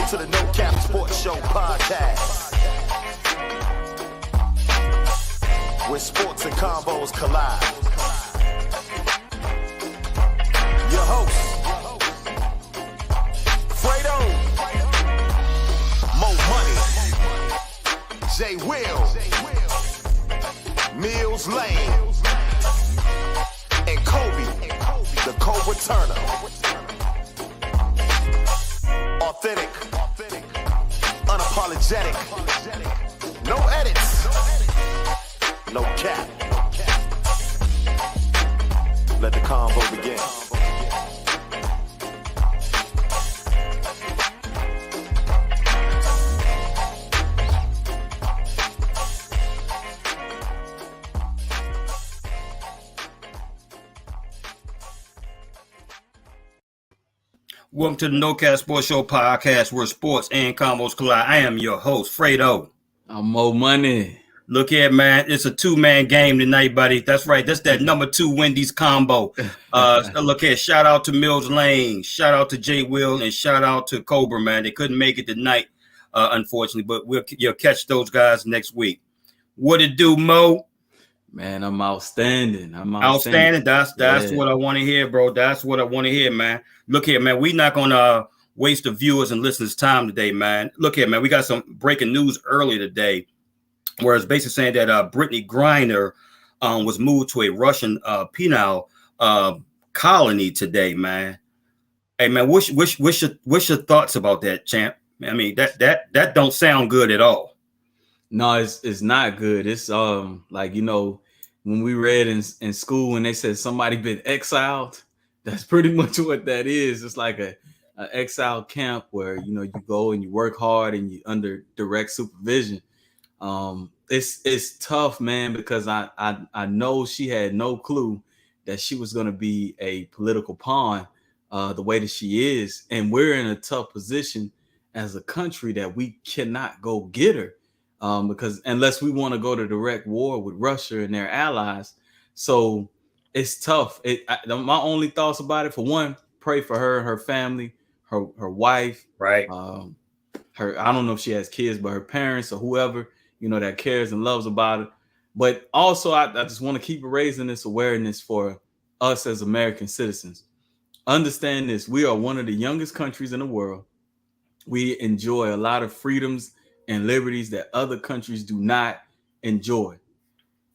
Welcome to the No Cap Sports Show podcast, where sports and combos collide. Your host, Fredo, Mo Money, Jay Will, Mills Lane, and Kobe, the Cobra Turner. Authentic, unapologetic, no edits, no cap. Let the convo begin. Welcome to the No Cap Sports Show podcast, where sports and combos collide. I am your host, Fredo. I'm Mo Money. Look here, man. It's a two-man game tonight, buddy. That's right. That's that number 2 Wendy's combo. Look here. Shout out to Mills Lane. Shout out to Jay Will. And shout out to Cobra, man. They couldn't make it tonight, unfortunately. But you'll catch those guys next week. What it do, Mo? Man, I'm outstanding. Outstanding. That's what I want to hear, bro. That's what I want to hear, man. Look here, man. We're not going to waste the viewers and listeners' time today, man. Look here, man. We got some breaking news earlier today, where it's basically saying that Brittany Griner was moved to a Russian penal colony today, man. Hey, man, what's your thoughts about that, champ? I mean, that don't sound good at all. No, it's not good. It's like, you know, when we read in school when they said somebody been exiled, that's pretty much what that is. It's like a exile camp where, you know, you go and you work hard and you under direct supervision. It's tough, man, because I know she had no clue that she was going to be a political pawn the way that she is. And we're in a tough position as a country that we cannot go get her because unless we want to go to direct war with Russia and their allies. So it's tough. My only thoughts about it, for one, pray for her and her family, her wife, right? Her, I don't know if she has kids, but her parents or whoever, you know, that cares and loves about it. But also, I just want to keep raising this awareness for us as American citizens. Understand this: we are one of the youngest countries in the world. We enjoy a lot of freedoms and liberties that other countries do not enjoy.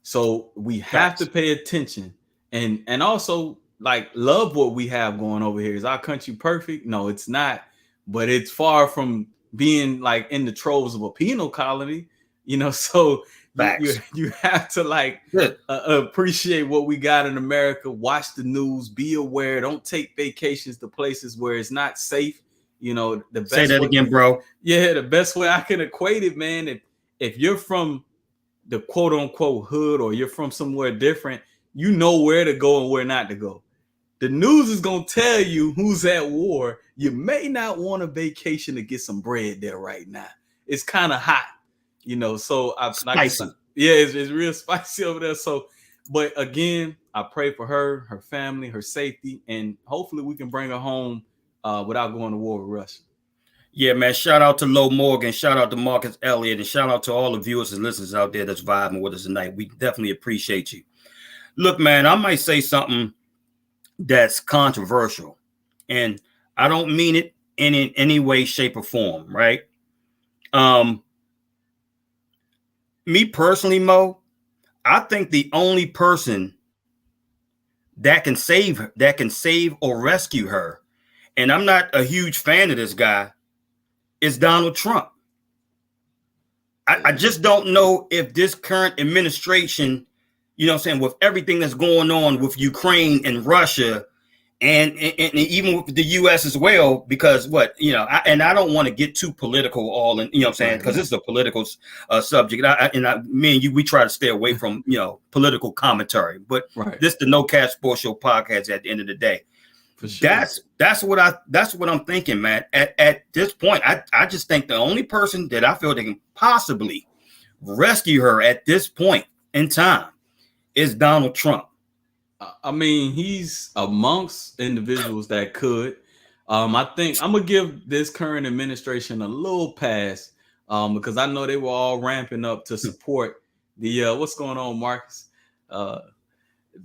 So we have to pay attention. And also, like, love what we have going over here. Is our country perfect? No, it's not. But it's far from being like in the throes of a penal colony, you know. So you have to like appreciate what we got in America. Watch the news. Be aware. Don't take vacations to places where it's not safe. You know, the best. Say that again, bro. Yeah, the best way I can equate it, man. If you're from the quote unquote hood or you're from somewhere different, you know where to go and where not to go. The news is going to tell you who's at war. You may not want a vacation to get some bread there right now. It's kind of hot, you know, so spicy. It's real spicy over there. So, but again, I pray for her, her family, her safety, and hopefully we can bring her home without going to war with Russia. Yeah, man. Shout out to Lo Morgan. Shout out to Marcus Elliott. And shout out to all the viewers and listeners out there that's vibing with us tonight. We definitely appreciate you. Look, man, I might say something that's controversial, and I don't mean it in any way, shape, or form, right? Me personally, Mo, I think the only person that can save or rescue her, and I'm not a huge fan of this guy, is Donald Trump. I just don't know if this current administration, you know what I'm saying, with everything that's going on with Ukraine and Russia and even with the U.S. as well, because I don't want to get too political all in, you know what I'm saying, because this is a political subject. Me and you, we try to stay away from, you know, political commentary, but this is the No Cap Sports Show podcast at the end of the day. For sure. That's what I'm thinking, man. At this point, I just think the only person that I feel that can possibly rescue her at this point in time is Donald Trump. I mean, he's amongst individuals that could. I think I'm gonna give this current administration a little pass, because I know they were all ramping up to support the what's going on, Marcus.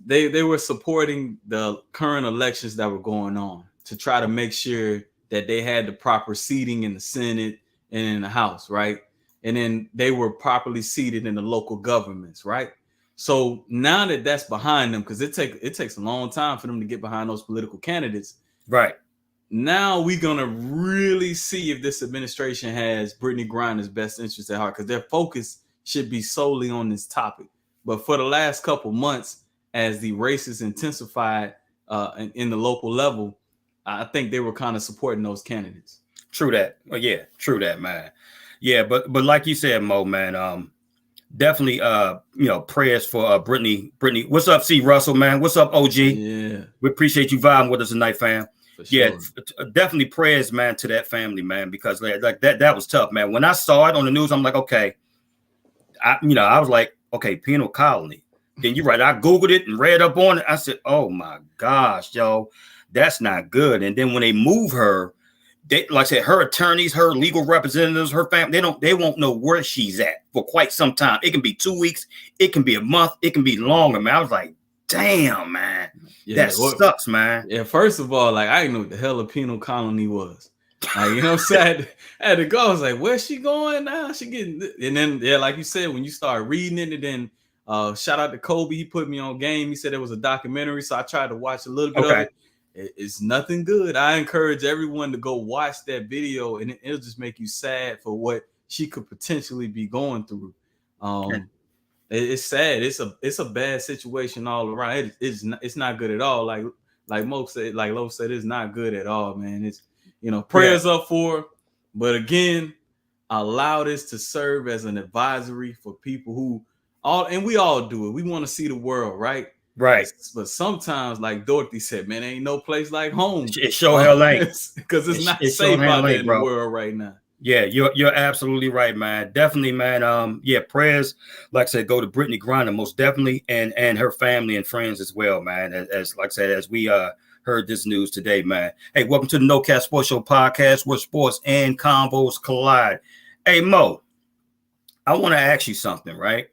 They were supporting the current elections that were going on to try to make sure that they had the proper seating in the Senate and in the House, right? And then they were properly seated in the local governments, right? So now that that's behind them, because it takes a long time for them to get behind those political candidates, Right. now we're gonna really see if this administration has Brittany Griner's best interest at heart, because their focus should be solely on this topic. But for the last couple months, as the races intensified in the local level, I think they were kind of supporting those candidates. True that. Well, yeah, true that, man. Yeah, but like you said, Mo, man, definitely prayers for Brittany. What's up, C. Russell, man? What's up, OG? Yeah. We appreciate you vibing with us tonight, fam. For sure. Yeah, definitely prayers, man, to that family, man, because like that was tough, man. When I saw it on the news, I'm like, okay, I was like, okay, penal colony. Then you're right. I Googled it and read up on it. I said, oh my gosh, yo, that's not good. And then when they move her, they, like I said, her attorneys, her legal representatives, her family, they won't know where she's at for quite some time. It can be 2 weeks, it can be a month, it can be longer, man. I was like, damn, man. Yeah, that sucks, man. Yeah, first of all, like, I didn't know what the hell a penal colony was. Like, you know what I'm saying? I had to go. I was like, where's she going now? She getting, and then, yeah, like you said, when you start reading it, and then shout out to Kobe, he put me on game. He said it was a documentary, so I tried to watch a little bit of it. It's nothing good. I encourage everyone to go watch that video, and it'll just make you sad for what she could potentially be going through. It's sad. It's a bad situation all around. It's not good at all. Like Mo said, like Lo said, it's not good at all, man. It's prayers up for her, but again, allow this to serve as an advisory for people who and we all do it. We want to see the world, right? Right. But sometimes, like Dorothy said, man, ain't no place like home. It sure hell ain't. Because it's not safe out there in the world right now. Yeah, you're absolutely right, man. Definitely, man. Prayers, like I said, go to Brittany Griner, most definitely, and her family and friends as well, man. As like I said, as we heard this news today, man. Hey, welcome to the No Cap Sports Show podcast, where sports and combos collide. Hey, Mo, I want to ask you something, right?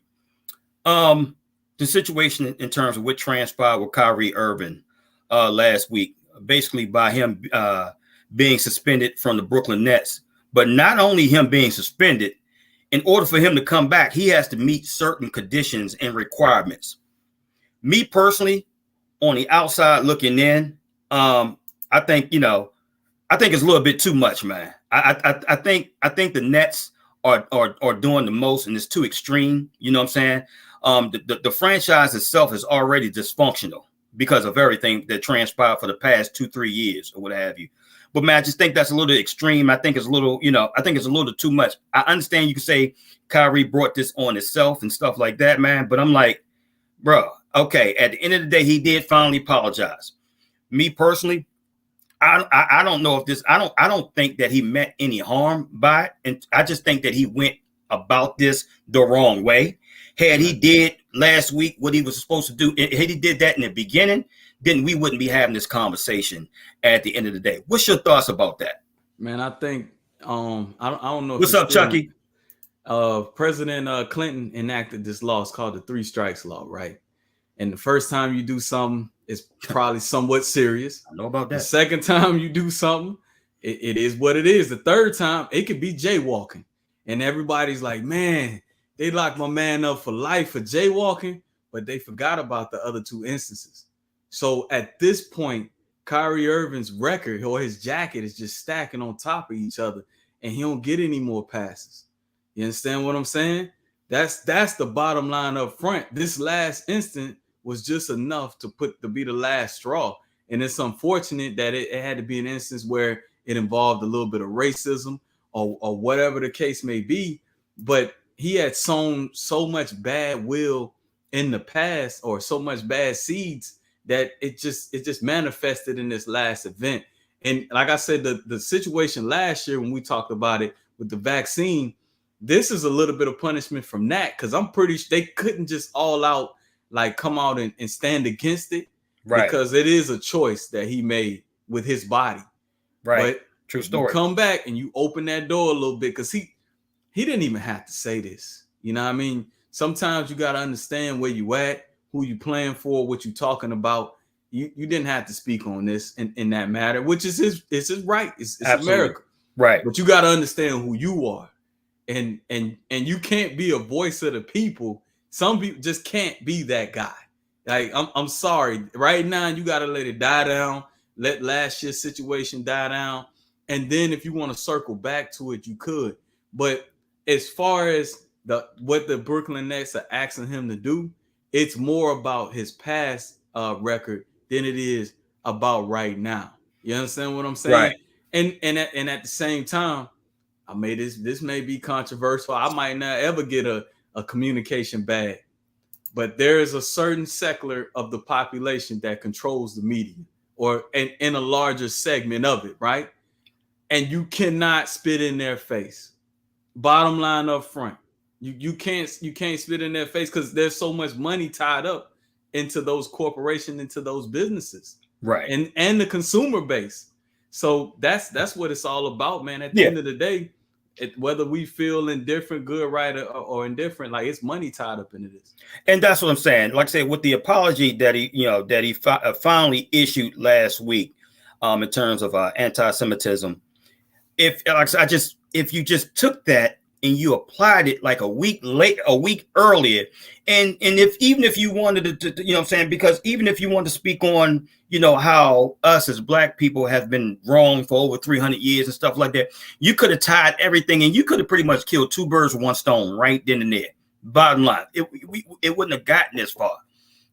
The situation in terms of what transpired with Kyrie Irving last week, basically by him being suspended from the Brooklyn Nets. But not only him being suspended, in order for him to come back, he has to meet certain conditions and requirements. Me personally, on the outside looking in, I think it's a little bit too much, man. I think the Nets are doing the most, and it's too extreme. You know what I'm saying? The franchise itself is already dysfunctional because of everything that transpired for the past 2-3 years or what have you. But man, I just think that's a little extreme. I think it's a little, I think it's a little too much. I understand you can say Kyrie brought this on himself and stuff like that, man. But I'm like, bro, okay. At the end of the day, he did finally apologize. Me personally, I don't know if this. I don't think that he meant any harm by it, and I just think that he went about this the wrong way. Had he did last week what he was supposed to do, had he did that in the beginning, then we wouldn't be having this conversation at the end of the day. What's your thoughts about that? Man, I think I don't know. What's up, Chucky? President Clinton enacted this law. It's called the 3 strikes law, right? And the first time you do something, it's probably somewhat serious. I know about that. The second time you do something, it is what it is. The third time, it could be jaywalking. And everybody's like, man, they locked my man up for life for jaywalking, but they forgot about the other 2 instances. So at this point, Kyrie Irving's record or his jacket is just stacking on top of each other, and he don't get any more passes. You understand what I'm saying? That's the bottom line up front. This last instant was just enough to be the last straw. And it's unfortunate that it had to be an instance where it involved a little bit of racism or whatever the case may be. But he had sown so much bad will in the past, or so much bad seeds, that it just manifested in this last event. And like I said, the situation last year when we talked about it with the vaccine, this is a little bit of punishment from that, because I'm pretty sure they couldn't just all out like come out and stand against it, right? Because it is a choice that he made with his body. Right. But True you story. come back and you open that door a little bit, because he didn't even have to say this. You know what I mean? Sometimes you got to understand where you at, who you playing for, what you talking about. You didn't have to speak on this in that matter, which is his right. It's America. Right. But you got to understand who you are. And you can't be a voice of the people. Some people just can't be that guy. Like, I'm sorry. Right now, you got to let it die down. Let last year's situation die down. And then if you want to circle back to it, you could. But as far as what the Brooklyn Nets are asking him to do, it's more about his past record than it is about right now. You understand what I'm saying? Right. And at the same time, I made this may be controversial. I might not ever get a communication bag, but there is a certain sector of the population that controls the media, or in a larger segment of it, right? And you cannot spit in their face. Bottom line up front, you can't spit in their face, because there's so much money tied up into those corporations, into those businesses, right? And the consumer base. So that's what it's all about, man. At the end of the day, whether we feel indifferent, good, right, or indifferent, like, it's money tied up into this. And that's what I'm saying. Like I said, with the apology that he finally issued last week, in terms of anti-Semitism, if you just took that and you applied it like a week earlier, and even if you wanted to, you know what I'm saying, because even if you want to speak on, how us as Black people have been wrong for over 300 years and stuff like that, you could have tied everything, and you could have pretty much killed two birds with one stone right then and there. Bottom line, it wouldn't have gotten this far.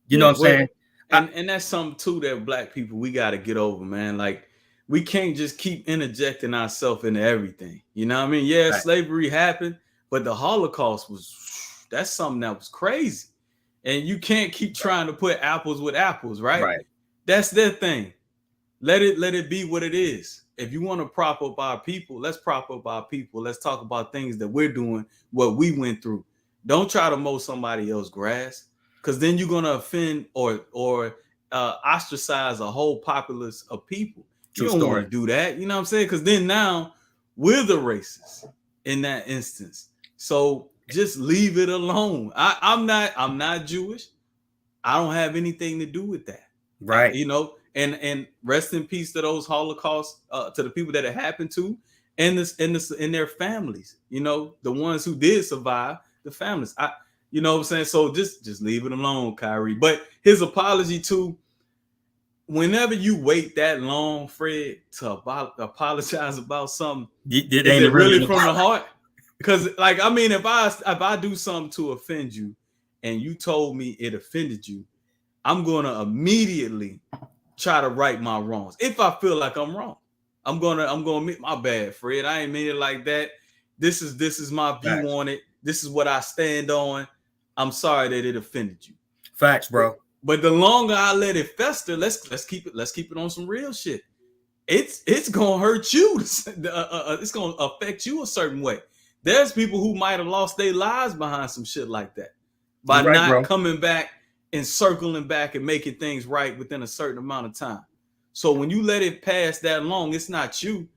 You know what I'm saying? And that's something too that Black people, we got to get over, man. Like, we can't just keep interjecting ourselves into everything. You know what I mean? Yeah, right. Slavery happened, but the Holocaust that's something that was crazy. And you can't keep trying to put apples with apples, right? Right. That's their thing. Let it be what it is. If you want to prop up our people, let's prop up our people. Let's talk about things that we're doing, what we went through. Don't try to mow somebody else's grass, because then you're going to offend or ostracize a whole populace of people. You don't want to do that, you know what I'm saying? Because then now we're the racists in that instance. So just leave it alone. I'm not Jewish. I don't have anything to do with that. Right. And rest in peace to those Holocaust, to the people that it happened to, and their families. The ones who did survive, the families. You know what I'm saying? So just leave it alone, Kyrie. But his apology too. Whenever you wait that long, Fred, to apologize about something, is it really from the heart? Because, like, I mean, if I do something to offend you, and you told me it offended you, I'm gonna immediately try to right my wrongs. If I feel like I'm wrong, I'm gonna admit my bad, Fred. I ain't mean it like that. This is my view on it. This is what I stand on. I'm sorry that it offended you. Facts, bro. But the longer I let it fester, let's keep it on some real shit. It's gonna hurt you. It's gonna affect you a certain way. There's people who might have lost their lives behind some shit like that by not coming back and circling back and making things right within a certain amount of time. So when you let it pass that long, it's not you.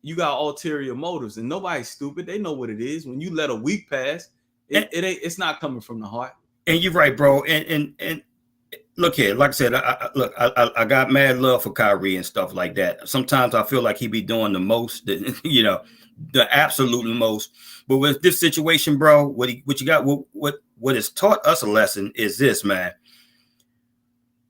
You got ulterior motives, and nobody's stupid. They know what it is. When you let a week pass, it's not coming from the heart. And you're right, bro. And look here, like I said, I got mad love for Kyrie and stuff like that. Sometimes I feel like he be doing the most, the absolute most. But with this situation, bro, what has taught us a lesson is this, man.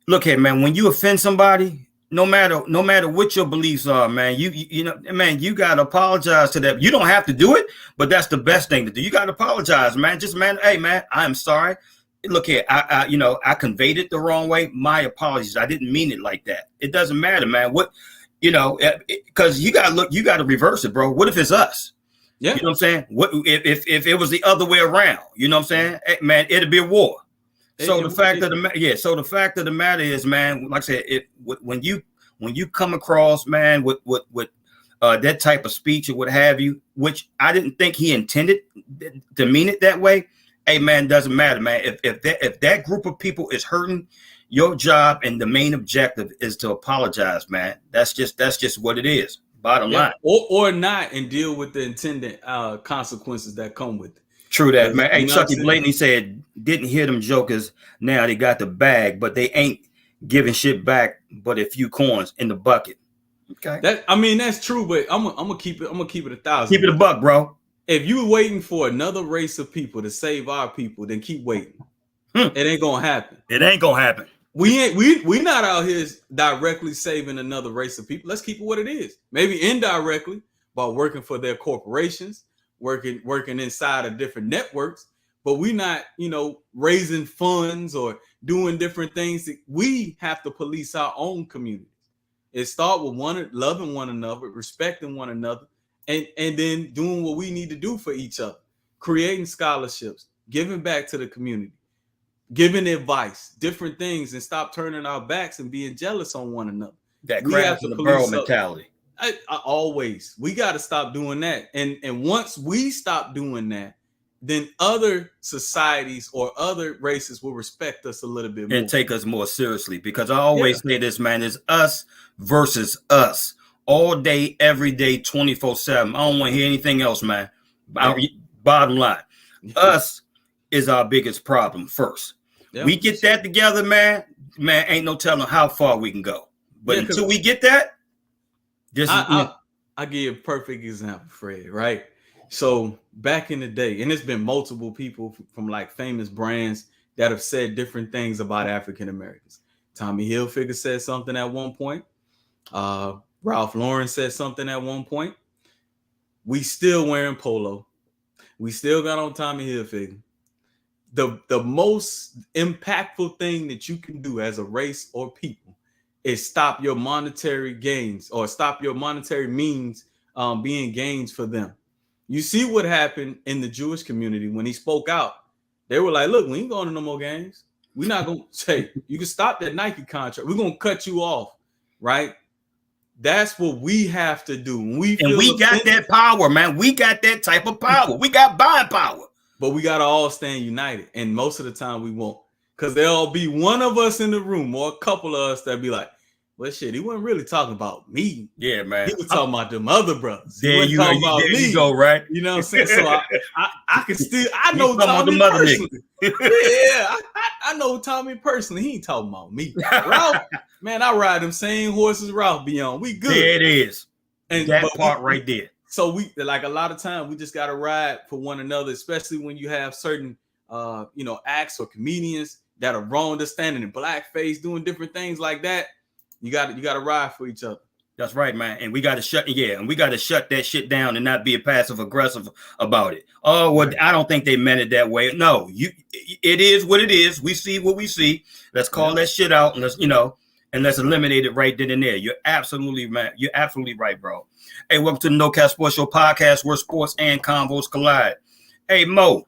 Look here, man. When you offend somebody, no matter what your beliefs are, man, you gotta apologize to them. You don't have to do it, but that's the best thing to do. You gotta apologize, man. Hey, man, I'm sorry. Look here, I conveyed it the wrong way. My apologies. I didn't mean it like that. It doesn't matter, man. Because you gotta reverse it, bro. What if it's us? Yeah. You know what I'm saying? What if it was the other way around? You know what I'm saying? Hey, man, it'd be a war. So the fact of the matter is, man, like I said, when you come across, man, with that type of speech or what have you, which I didn't think he intended to mean it that way. Hey, man, doesn't matter, man. If that group of people is hurting, your job and the main objective is to apologize, man. That's just what it is. Bottom line. Or not, and deal with the intended consequences that come with it. True that, man. Hey, You know Chucky Blatney said, didn't hear them jokers. Now they got the bag, but they ain't giving shit back but a few coins in the bucket. Okay. That's true, but I'm gonna keep it 1,000. Keep it a buck, bro. If you waiting for another race of people to save our people, then keep waiting. It ain't gonna happen. It ain't gonna happen. We not out here directly saving another race of people. Let's keep it what it is. Maybe indirectly by working for their corporations, working inside of different networks, but we not, raising funds or doing different things. We have to police our own communities. It starts with loving one another, respecting one another, and then doing what we need to do for each other, creating scholarships, giving back to the community, giving advice, different things, and stop turning our backs and being jealous on one another. That crabs in the barrel mentality. I always, we got to stop doing that. And once we stop doing that, then other societies or other races will respect us a little bit more and take us more seriously. Because I always say this, man, is us versus us all day, every day, 24/7. I don't want to hear anything else, man. Bottom line, us is our biggest problem first. We get that together, man, ain't no telling how far we can go. But until we get that, I'll give you a perfect example, Fred, right? So back in the day, and it's been multiple people from like famous brands that have said different things about African Americans. Tommy Hilfiger said something at one point. Ralph Lauren said something at one point. We still wearing polo. We still got on Tommy Hilfiger. The most impactful thing that you can do as a race or people is stop your monetary gains or stop your monetary means being gains for them. You see what happened in the Jewish community when he spoke out. They were like, look, we ain't going to no more games. We're not going to say, you can stop that Nike contract. We're going to cut you off, right? That's what we have to do. We got that power, man. We got that type of power. We got buying power. But we got to all stand united. And most of the time we won't. Because there'll be one of us in the room or a couple of us that be like, well, shit, he wasn't really talking about me. Yeah, man. He was talking about them other brothers. There you go, right? You know what I'm saying? So I can still, I know Tommy personally. Yeah, I know Tommy personally. He ain't talking about me. Ralph, man, I ride them same horses Ralph be on. We good. There it is. And that part right there. So we, like a lot of time, we just got to ride for one another, especially when you have certain, acts or comedians that are wrong, they're standing in blackface, doing different things like that. You got to ride for each other. That's right, man. And we got to shut that shit down and not be a passive aggressive about it. Oh, well, right. I don't think they meant it that way. No, it is what it is. We see what we see. Let's call that shit out and let's eliminate it right then and there. You're absolutely right. You're absolutely right, bro. Hey, welcome to the No Cap Sports Show podcast where sports and convos collide. Hey, Mo,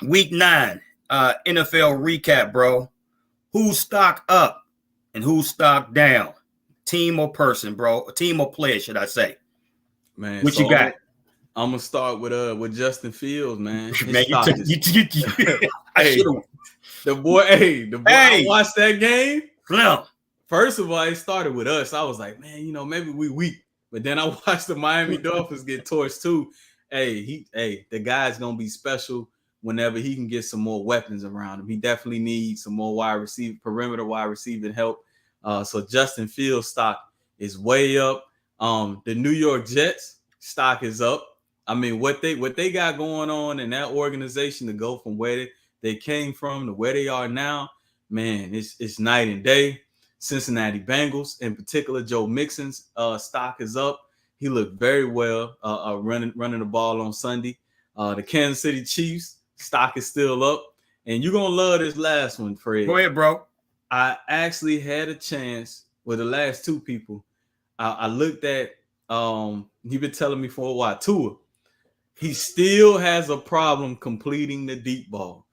week 9, NFL recap, bro. Who's stock up? And who's stock down? Team or person, bro? Team or player, should I say? Man, what you got? I'm gonna start with Justin Fields, man. Man, Hey, the boy. I watched that game. No. First of all, it started with us. I was like, man, maybe we weak. But then I watched the Miami Dolphins get torched too. The guy's gonna be special whenever he can get some more weapons around him. He definitely needs some more perimeter wide receiving help. So Justin Fields stock is way up. The New York Jets stock is up. I mean, what they got going on in that organization to go from where they came from to where they are now, man, it's night and day. Cincinnati Bengals, in particular, Joe Mixon's stock is up. He looked very well running the ball on Sunday. The Kansas City Chiefs stock is still up. And you're going to love this last one, Fred. Go ahead, bro. I actually had a chance with the last two people. I looked at, he's been telling me for a while, Tua. He still has a problem completing the deep ball.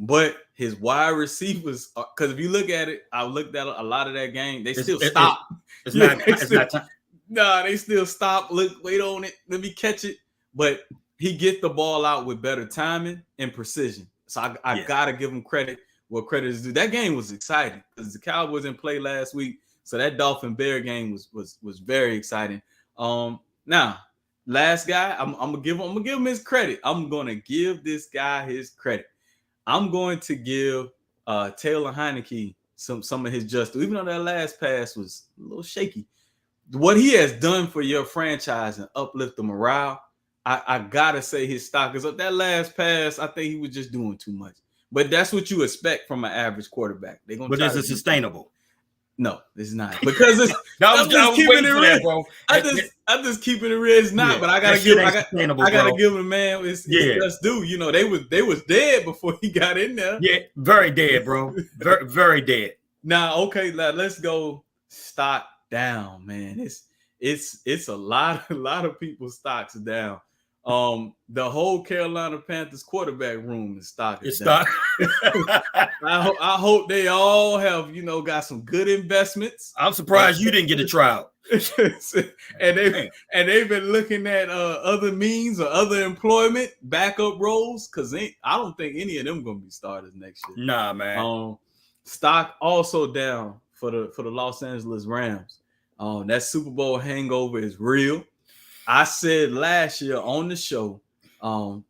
But his wide receivers, because if you look at it, I looked at a lot of that game, they still stop. It's not time. Nah, they still stop. Look, wait on it. Let me catch it. But he gets the ball out with better timing and precision. So I gotta give him credit where credit is due. That game was exciting because the Cowboys didn't play last week. So that Dolphin Bear game was very exciting. Now, last guy, I'm gonna give him his credit. I'm gonna give this guy his credit. I'm going to give Taylor Heineke some of his just, even though that last pass was a little shaky. What he has done for your franchise and uplift the morale, I gotta say his stock is up. That last pass, I think he was just doing too much. But that's what you expect from an average quarterback. They're gonna. But is it sustainable? No, it's not, because it's. I was keeping it real, bro. I just keeping it real. It's not, but I gotta give. I gotta give him, man. It's just due. You know, they was dead before he got in there. Yeah, very dead, bro. Very, very dead. Now, okay, let's go stock down, man. It's a lot of people's stocks down. The whole Carolina Panthers quarterback room is stock down. I hope they all have, got some good investments. I'm surprised you didn't get a tryout. and they've been looking at other means or other employment backup roles, because I don't think any of them gonna be starters next year. Nah, man. Stock also down for the Los Angeles Rams. That Super Bowl hangover is real. I said last year on the show,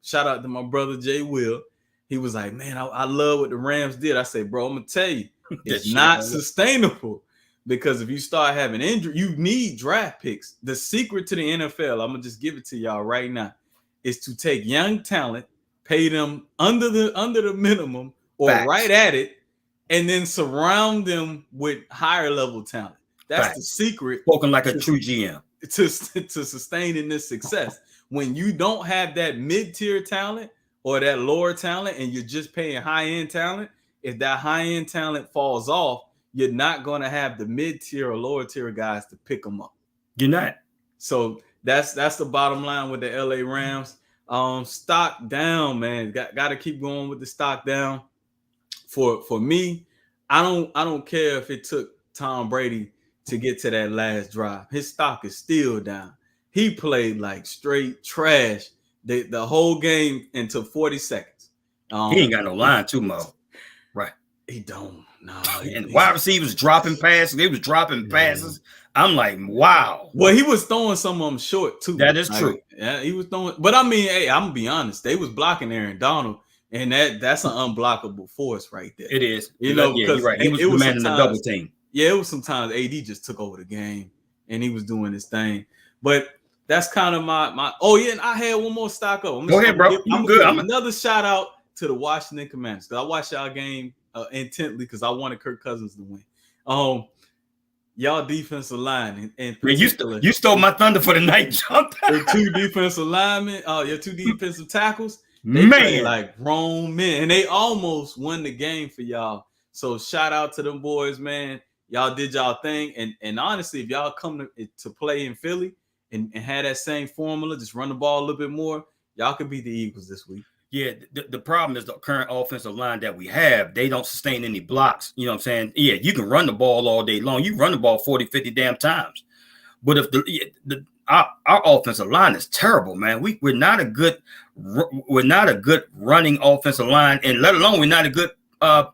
shout out to my brother Jay Will. He was like, man, I love what the Rams did. I said, bro, I'm gonna tell you, it's not sustainable, because if you start having injury, you need draft picks. The secret to the NFL, I'm gonna just give it to y'all right now, is to take young talent, pay them under the minimum or right at it, and then surround them with higher level talent. That's the secret. Spoken like a true GM. To sustaining this success. When you don't have that mid-tier talent or that lower talent and you're just paying high-end talent, if that high-end talent falls off, you're not going to have the mid-tier or lower-tier guys to pick them up. You're not. So that's the bottom line with the LA Rams. Stock down, man. Got to keep going with the stock down. For me, I don't care if it took Tom Brady to get to that last drive. His stock is still down. He played like straight trash the whole game into 40 seconds. He ain't got no line too, Mo. Right. He don't. No. And wide receivers dropping passes. They was dropping passes. I'm like, wow. Well, he was throwing some of them short too. That is true. Yeah, he was throwing. But I mean, hey, I'm gonna be honest. They was blocking Aaron Donald, and that's an unblockable force right there. It is. Because you're right. He was commanding the double team. Yeah, it was sometimes AD just took over the game and he was doing his thing. But that's kind of my oh yeah, and I had one more stock up. Go ahead, bro. I'm good. I'm another shout out to the Washington Commanders, because I watched y'all game intently because I wanted Kirk Cousins to win. Y'all defensive line and you stole my thunder for the night jump. Your two defensive linemen, your two defensive tackles, they play like grown men, and they almost won the game for y'all. So shout out to them boys, man. Y'all did y'all thing, and honestly, if y'all come to play in Philly and have that same formula, just run the ball a little bit more, y'all could beat the Eagles this week. Yeah, the problem is the current offensive line that we have, they don't sustain any blocks. You know what I'm saying? Yeah, you can run the ball all day long. You run the ball 40, 50 damn times. But if our offensive line is terrible, man. We're not a good running offensive line, and let alone we're not a good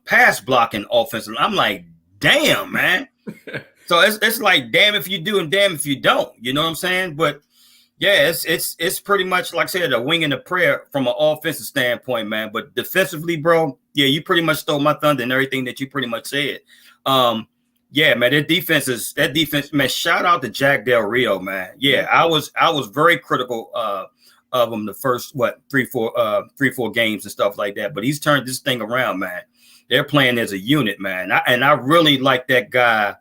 pass blocking offensive line. I'm like, damn, man. So it's like damn if you do and damn if you don't. You know what I'm saying? But yeah, it's pretty much like I said, a wing and a prayer from an offensive standpoint, man. But defensively, bro, yeah, you pretty much stole my thunder and everything that you pretty much said. Yeah, man, that defense, man. Shout out to Jack Del Rio, man. Yeah, I was very critical of him the first 3-4 games and stuff like that. But he's turned this thing around, man. They're playing as a unit, man. I really like that guy.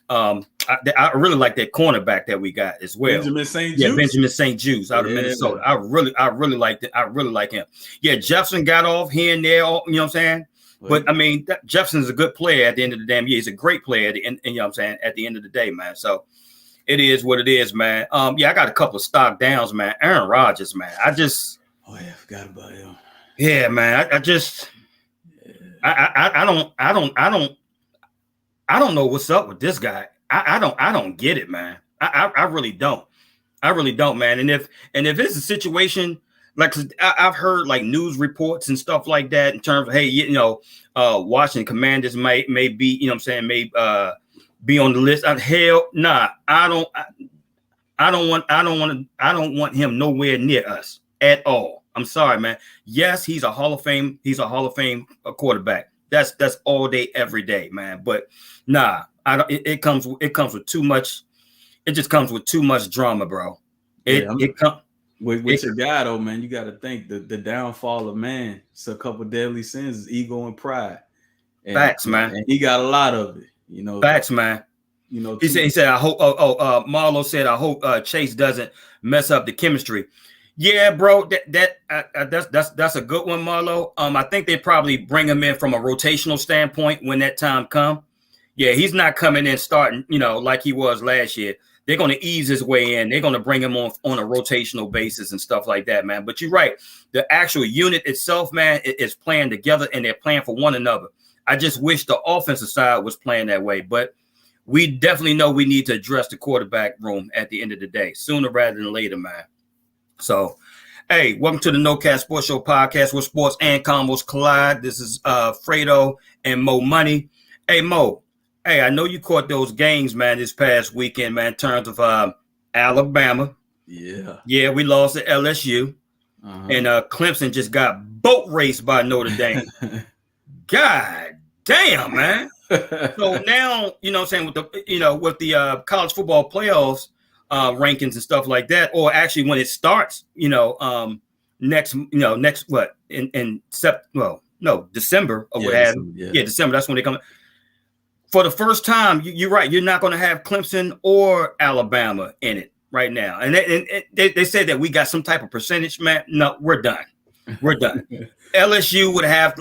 I really like that cornerback that we got as well. Benjamin St. Yeah, Benjamin St. Juice out of Minnesota. I really like that. I really like him. Yeah, Jefferson got off here and there. You know what I'm saying? But I mean, Jefferson's a good player at the end of the damn year. He's a great player at the end, you know what I'm saying, at the end of the day, man. So it is what it is, man. Yeah, I got a couple of stock downs, man. Aaron Rodgers, man. I forgot about him. Yeah, man. I don't know what's up with this guy. I don't get it, man. I really don't. I really don't, man. And if it's a situation like I've heard like news reports and stuff like that in terms of, hey, you know, Washington Commanders may be, you know what I'm saying, may be on the list. Hell, nah, I don't. I don't want him nowhere near us at all. I'm sorry, man. Yes, he's a Hall of Fame quarterback. That's all day, every day, man. But nah, it comes with too much. It just comes with too much drama, bro. With your guy though, man, you got to think the downfall of man. It's a couple deadly sins: is ego and pride. Facts, man. And he got a lot of it. Facts, man. He said, I hope. Marlo said, I hope Chase doesn't mess up the chemistry. Yeah, bro. That's a good one, Marlo. I think they probably bring him in from a rotational standpoint when that time comes. Yeah, he's not coming in starting, like he was last year. They're going to ease his way in. They're going to bring him on a rotational basis and stuff like that, man. But you're right. The actual unit itself, man, is playing together, and they're playing for one another. I just wish the offensive side was playing that way. But we definitely know we need to address the quarterback room at the end of the day, sooner rather than later, man. So, hey, welcome to the No Cat Sports Show podcast where sports and combos collide. This is Fredo and Mo Money. Hey, Mo. Hey, I know you caught those games, man, this past weekend, man, in terms of Alabama. Yeah. Yeah, we lost at LSU. Uh-huh. And Clemson just got boat raced by Notre Dame. God damn, man. So now, with the college football playoffs rankings and stuff like that, or actually when it starts, December or what have you. Yeah, December. That's when they come. For the first time, you're right. You're not going to have Clemson or Alabama in it right now. And they said that we got some type of percentage, man. No, we're done. We're done. LSU would have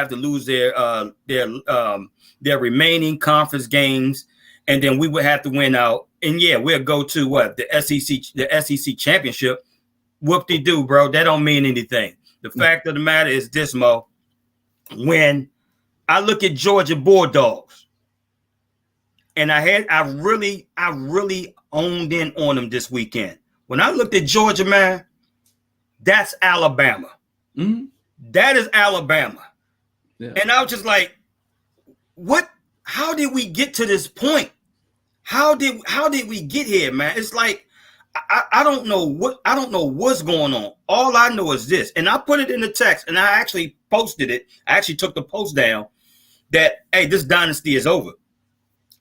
to lose their remaining conference games, and then we would have to win out. And yeah, we'll go to the SEC championship. Whoop-de-doo, bro. That don't mean anything. The fact of the matter is this, Mo. When I look at Georgia Bulldogs, and I really owned in on them this weekend. When I looked at Georgia, man, that's Alabama. Mm-hmm. That is Alabama. Yeah. And I was just like, what? How did we get to this point? How did we get here, man? It's like I don't know what's going on. All I know is this, and I put it in the text, and I actually posted it. I actually took the post down that, hey, this dynasty is over.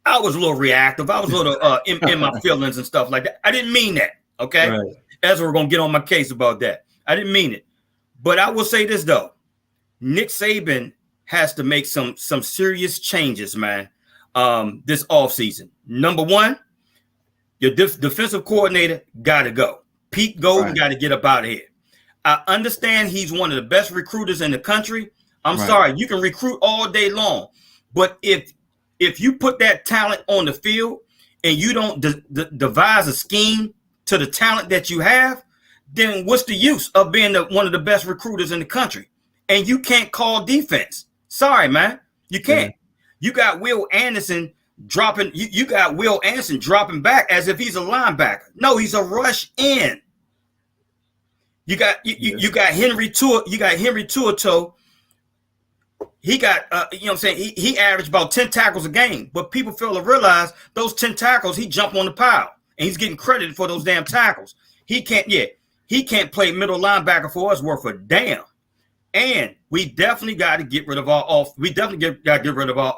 I was a little reactive. I was a little in my feelings and stuff like that. I didn't mean that. Okay, right. Ezra, we're gonna get on my case about that. I didn't mean it, but I will say this though: Nick Saban has to make some serious changes, man. This offseason. Number one, your defensive coordinator got to go. Pete Golden got to get up out of here. I understand he's one of the best recruiters in the country. I'm sorry, you can recruit all day long, but if you put that talent on the field and you don't devise a scheme to the talent that you have, then what's the use of being one of the best recruiters in the country? And you can't call defense. Sorry, man, you can't. You got Will Anderson dropping. You got Will Anderson dropping back as if he's a linebacker. No, he's a rush in. You got Henry Tua. You got Henry Tuato. He got he averaged about 10 tackles a game, but people fail to realize those 10 tackles he jumped on the pile, and he's getting credited for those damn tackles. He can't play middle linebacker for us worth a damn. And we definitely got to get rid of our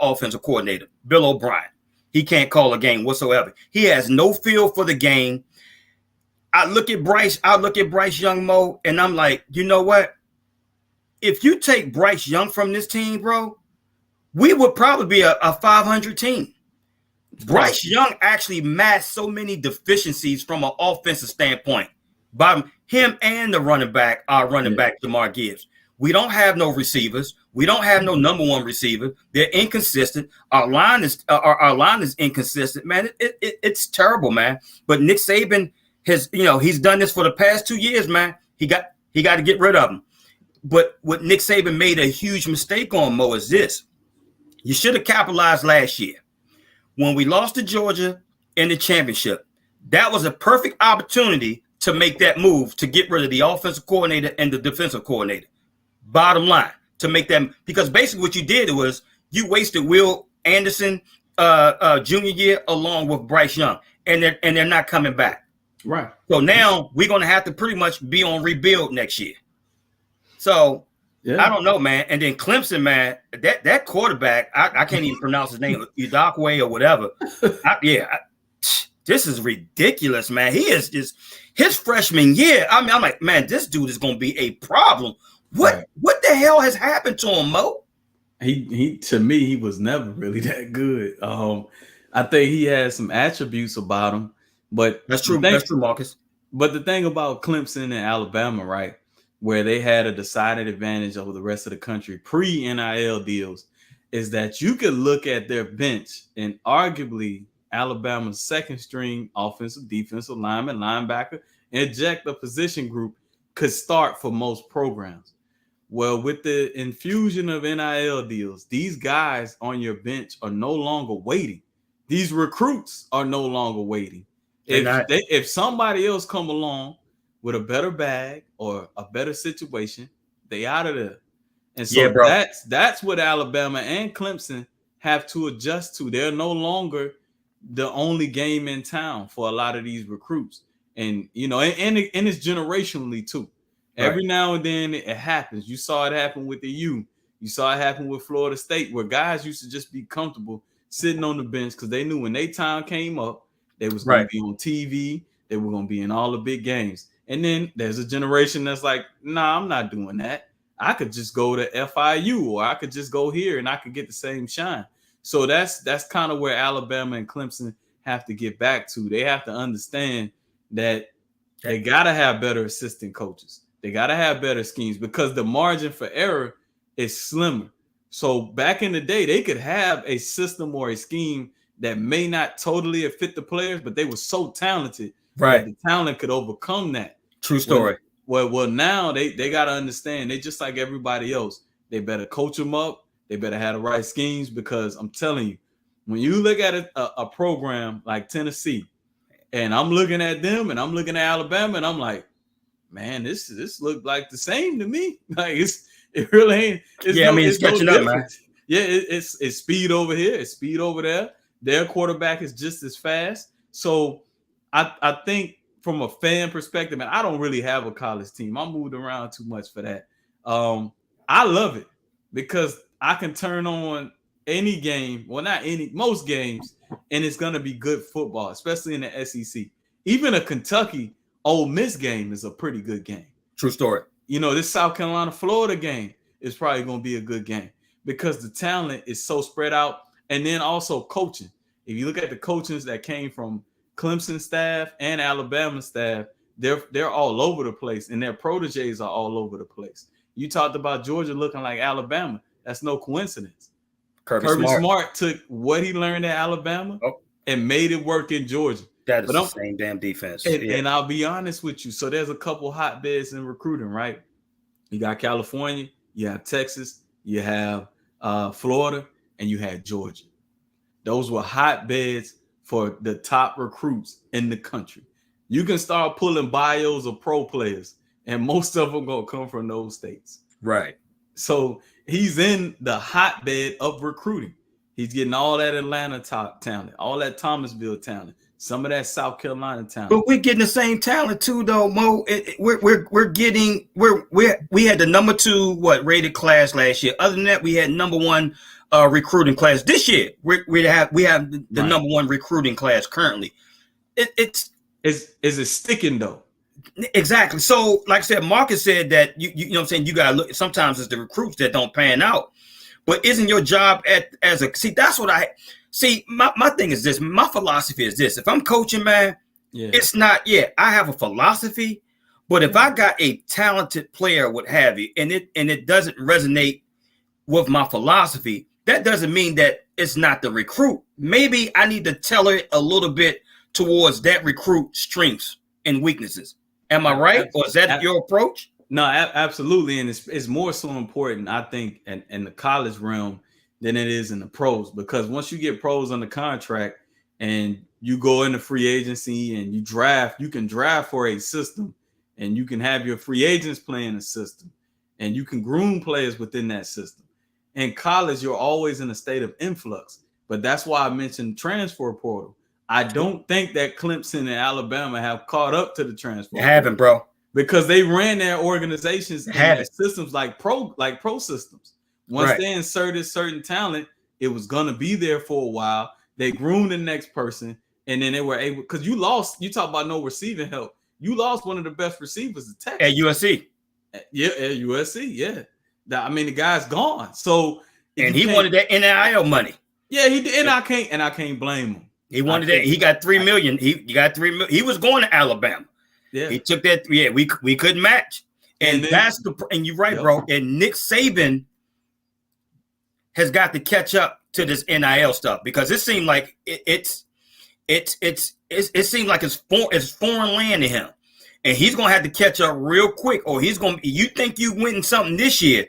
offensive coordinator, Bill O'Brien. He can't call a game whatsoever. He has no feel for the game. I look at Bryce Young, Mo, and I'm like, you know what? If you take Bryce Young from this team, bro, we would probably be a 500 team. Bryce Young actually masked so many deficiencies from an offensive standpoint by him and the running back, Jamar Gibbs. We don't have no receivers. We don't have no number one receiver. They're inconsistent. Our line is inconsistent, man. It's terrible, man. But Nick Saban he's done this for the past 2 years, man. He got to get rid of him. But what Nick Saban made a huge mistake on, Mo, is this. You should have capitalized last year. When we lost to Georgia in the championship, that was a perfect opportunity to make that move to get rid of the offensive coordinator and the defensive coordinator. Bottom line, to make them, because basically what you did was you wasted Will Anderson junior year along with Bryce Young. and they're not coming back. Right. So now we're gonna have to pretty much be on rebuild next year. So I don't know, man. And then Clemson, man, that quarterback, I can't even pronounce his name, Udakwe or whatever. This is ridiculous, man. He is just his freshman year. I mean, I'm like, man, this dude is going to be a problem. What the hell has happened to him, Mo? He to me, he was never really that good. I think he had some attributes about him, but that's true. That's true, Marcus. But the thing about Clemson and Alabama, right, where they had a decided advantage over the rest of the country pre-NIL deals, is that you could look at their bench and arguably Alabama's second string offensive, defensive lineman, linebacker, inject a position group could start for most programs. Well, with the infusion of NIL deals, these guys on your bench are no longer waiting. These recruits are no longer waiting. If somebody else come along with a better bag or a better situation, they out of there. And so that's what Alabama and Clemson have to adjust to. They're no longer the only game in town for a lot of these recruits. And, you know, and it's generationally too. Every now and then it happens. You saw it happen with the U. You saw it happen with Florida State, where guys used to just be comfortable sitting on the bench because they knew when their time came up, they was going to be on TV. They were going to be in all the big games. And then there's a generation that's like, nah, I'm not doing that. I could just go to FIU, or I could just go here and I could get the same shine. So that's kind of where Alabama and Clemson have to get back to. They have to understand that they got to have better assistant coaches. They got to have better schemes because the margin for error is slimmer. So back in the day, they could have a system or a scheme that may not totally fit the players, but they were so talented that the talent could overcome that. True story. Well, now they got to understand they just like everybody else. They better coach them up. They better have the right schemes because I'm telling you, when you look at a program like Tennessee, and I'm looking at them and I'm looking at Alabama, and I'm like, man, this looked like the same to me. Like it really ain't. It's catching up, man. Yeah, it's speed over here, it's speed over there. Their quarterback is just as fast. So I think from a fan perspective, and I don't really have a college team. I moved around too much for that. I love it because I can turn on any game, well, not any, most games, and it's gonna be good football, especially in the SEC. Even a Kentucky Ole Miss game is a pretty good game. True story. You know, this South Carolina Florida game is probably going to be a good game because the talent is so spread out. And then also coaching. If you look at the coaches that came from Clemson staff and Alabama staff, they're all over the place, and their proteges are all over the place. You talked about Georgia looking like Alabama. That's no coincidence. Kirby Smart took what he learned at Alabama and made it work in Georgia. That is the same damn defense. And I'll be honest with you. So there's a couple hotbeds in recruiting, right? You got California, you have Texas, you have Florida, and you had Georgia. Those were hotbeds for the top recruits in the country. You can start pulling bios of pro players, and most of them gonna come from those states. Right. So he's in the hotbed of recruiting. He's getting all that Atlanta top talent, all that Thomasville talent. Some of that South Carolina talent. But we're getting the same talent too, though, Mo. We had the number 2 rated class last year. Other than that, we had number 1 recruiting class this year. We have the number 1 recruiting class currently. Is it sticking though? Exactly. So, like I said, Marcus said that you know what I'm saying. You gotta look. Sometimes it's the recruits that don't pan out. But isn't your job that's what I see. My thing is this. My philosophy is this. If I'm coaching, man, it's not, I have a philosophy, but if I got a talented player, what have you, and it doesn't resonate with my philosophy, that doesn't mean that it's not the recruit. Maybe I need to tailor it a little bit towards that recruit's strengths and weaknesses. Am I right? Or is that your approach? No, absolutely. And it's more so important, I think, in the college realm than it is in the pros, because once you get pros on the contract and you go into free agency and you can draft for a system, and you can have your free agents playing a system, and you can groom players within that system. In college, you're always in a state of influx. But that's why I mentioned transfer portal. I don't think that Clemson and Alabama have caught up to the transfer. They haven't, bro. Because they ran their organizations and their Haven't. systems like pro systems. Once they inserted certain talent, it was gonna be there for a while. They groomed the next person, and then they were able, because you talk about no receiving help. You lost one of the best receivers to Texas. At USC. Yeah, at USC, yeah. The guy's gone. So and he wanted that NIL money. Yeah, he did, and I can't blame him. He wanted that. He got $3 million. He got $3 million. He was going to Alabama. Yeah, he took that. Yeah, we couldn't match. And and you're right, bro. And Nick Saban has got to catch up to this NIL stuff, because it seemed like it seemed like it's foreign land to him, and he's gonna have to catch up real quick, or he's gonna. You think you winning something this year?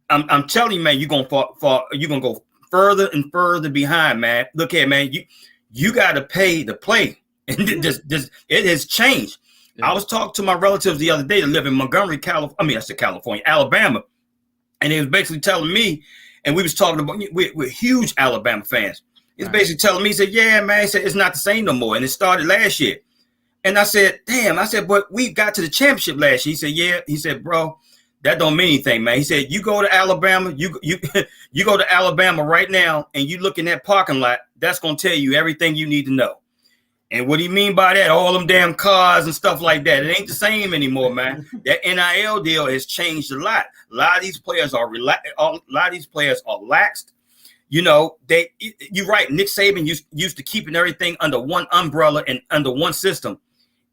I'm telling you, man, you're gonna fall. You're gonna go further and further behind, man. Look here, man. You got to pay to play, and it has changed. Yeah. I was talking to my relatives the other day that live in Montgomery, California, Alabama, and they was basically telling me. And we was talking about, we're huge Alabama fans. He's basically telling me, he said, yeah, man, he said, it's not the same no more. And it started last year. And I said, damn, but we got to the championship last year. He said, yeah. He said, bro, that don't mean anything, man. He said, you go to Alabama, you go to Alabama right now, and you look in that parking lot, that's going to tell you everything you need to know. And what do you mean by that? All them damn cars and stuff like that. It ain't the same anymore, man. That NIL deal has changed a lot. A lot of these players are laxed. You know, you're right. Nick Saban used to keeping everything under one umbrella and under one system.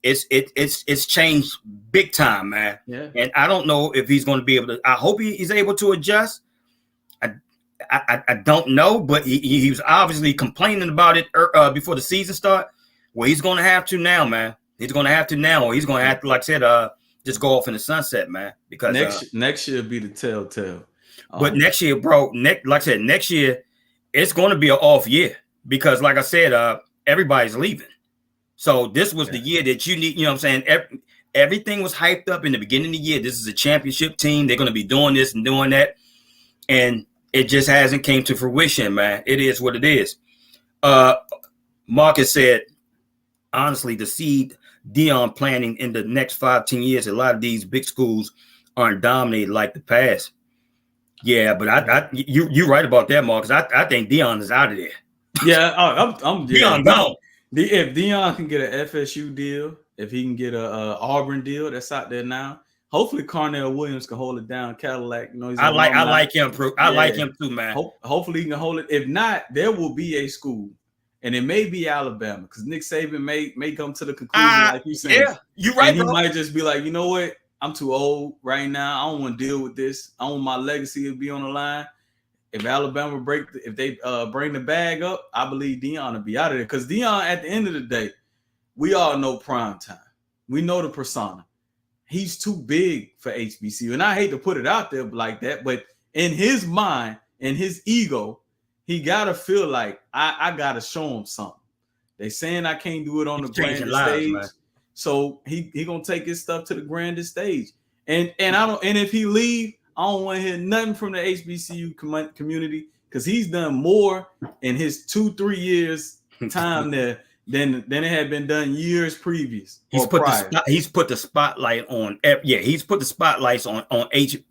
It's changed big time, man. Yeah. And I don't know if he's going to be able to. I hope he's able to adjust. I don't know, but he was obviously complaining about it before the season started. Well, he's going to have to now, man. He's going to have to now, or he's going to have to, like I said, just go off in the sunset, man. Because next year will be the telltale. But next year, bro, like I said, next year, it's going to be an off year because, like I said, everybody's leaving. So this was the year that you need, you know what I'm saying? Everything was hyped up in the beginning of the year. This is a championship team. They're going to be doing this and doing that. And it just hasn't came to fruition, man. It is what it is. Marcus said, honestly, to see Deion planning in the next 5-10 years, a lot of these big schools aren't dominated like the past. Yeah, but you're right about that, Marcus. I think Deion is out of there. Yeah, I'm Deion gone. If Deion can get an FSU deal, if he can get a Auburn deal that's out there now, hopefully Carnell Williams can hold it down. Cadillac, you know, I like him. I like him too, man. Hopefully he can hold it. If not, there will be a school. And it may be Alabama, because Nick Saban may come to the conclusion, like you said. Yeah, you're right. And he might just be like, you know what? I'm too old right now. I don't want to deal with this. I want my legacy to be on the line. If Alabama bring the bag up, I believe Deion will be out of there. Because Deion, at the end of the day, we all know prime time. We know the persona. He's too big for HBCU. And I hate to put it out there like that, but in his mind, in his ego, he gotta feel like I gotta show him something. They saying I can't do it on the grandest stage, man. So he gonna take his stuff to the grandest stage. And if he leave, I don't want to hear nothing from the HBCU community, because he's done more in his 2-3 years time there than it had been done years previous. He's put the spotlight on. He's put the spotlights on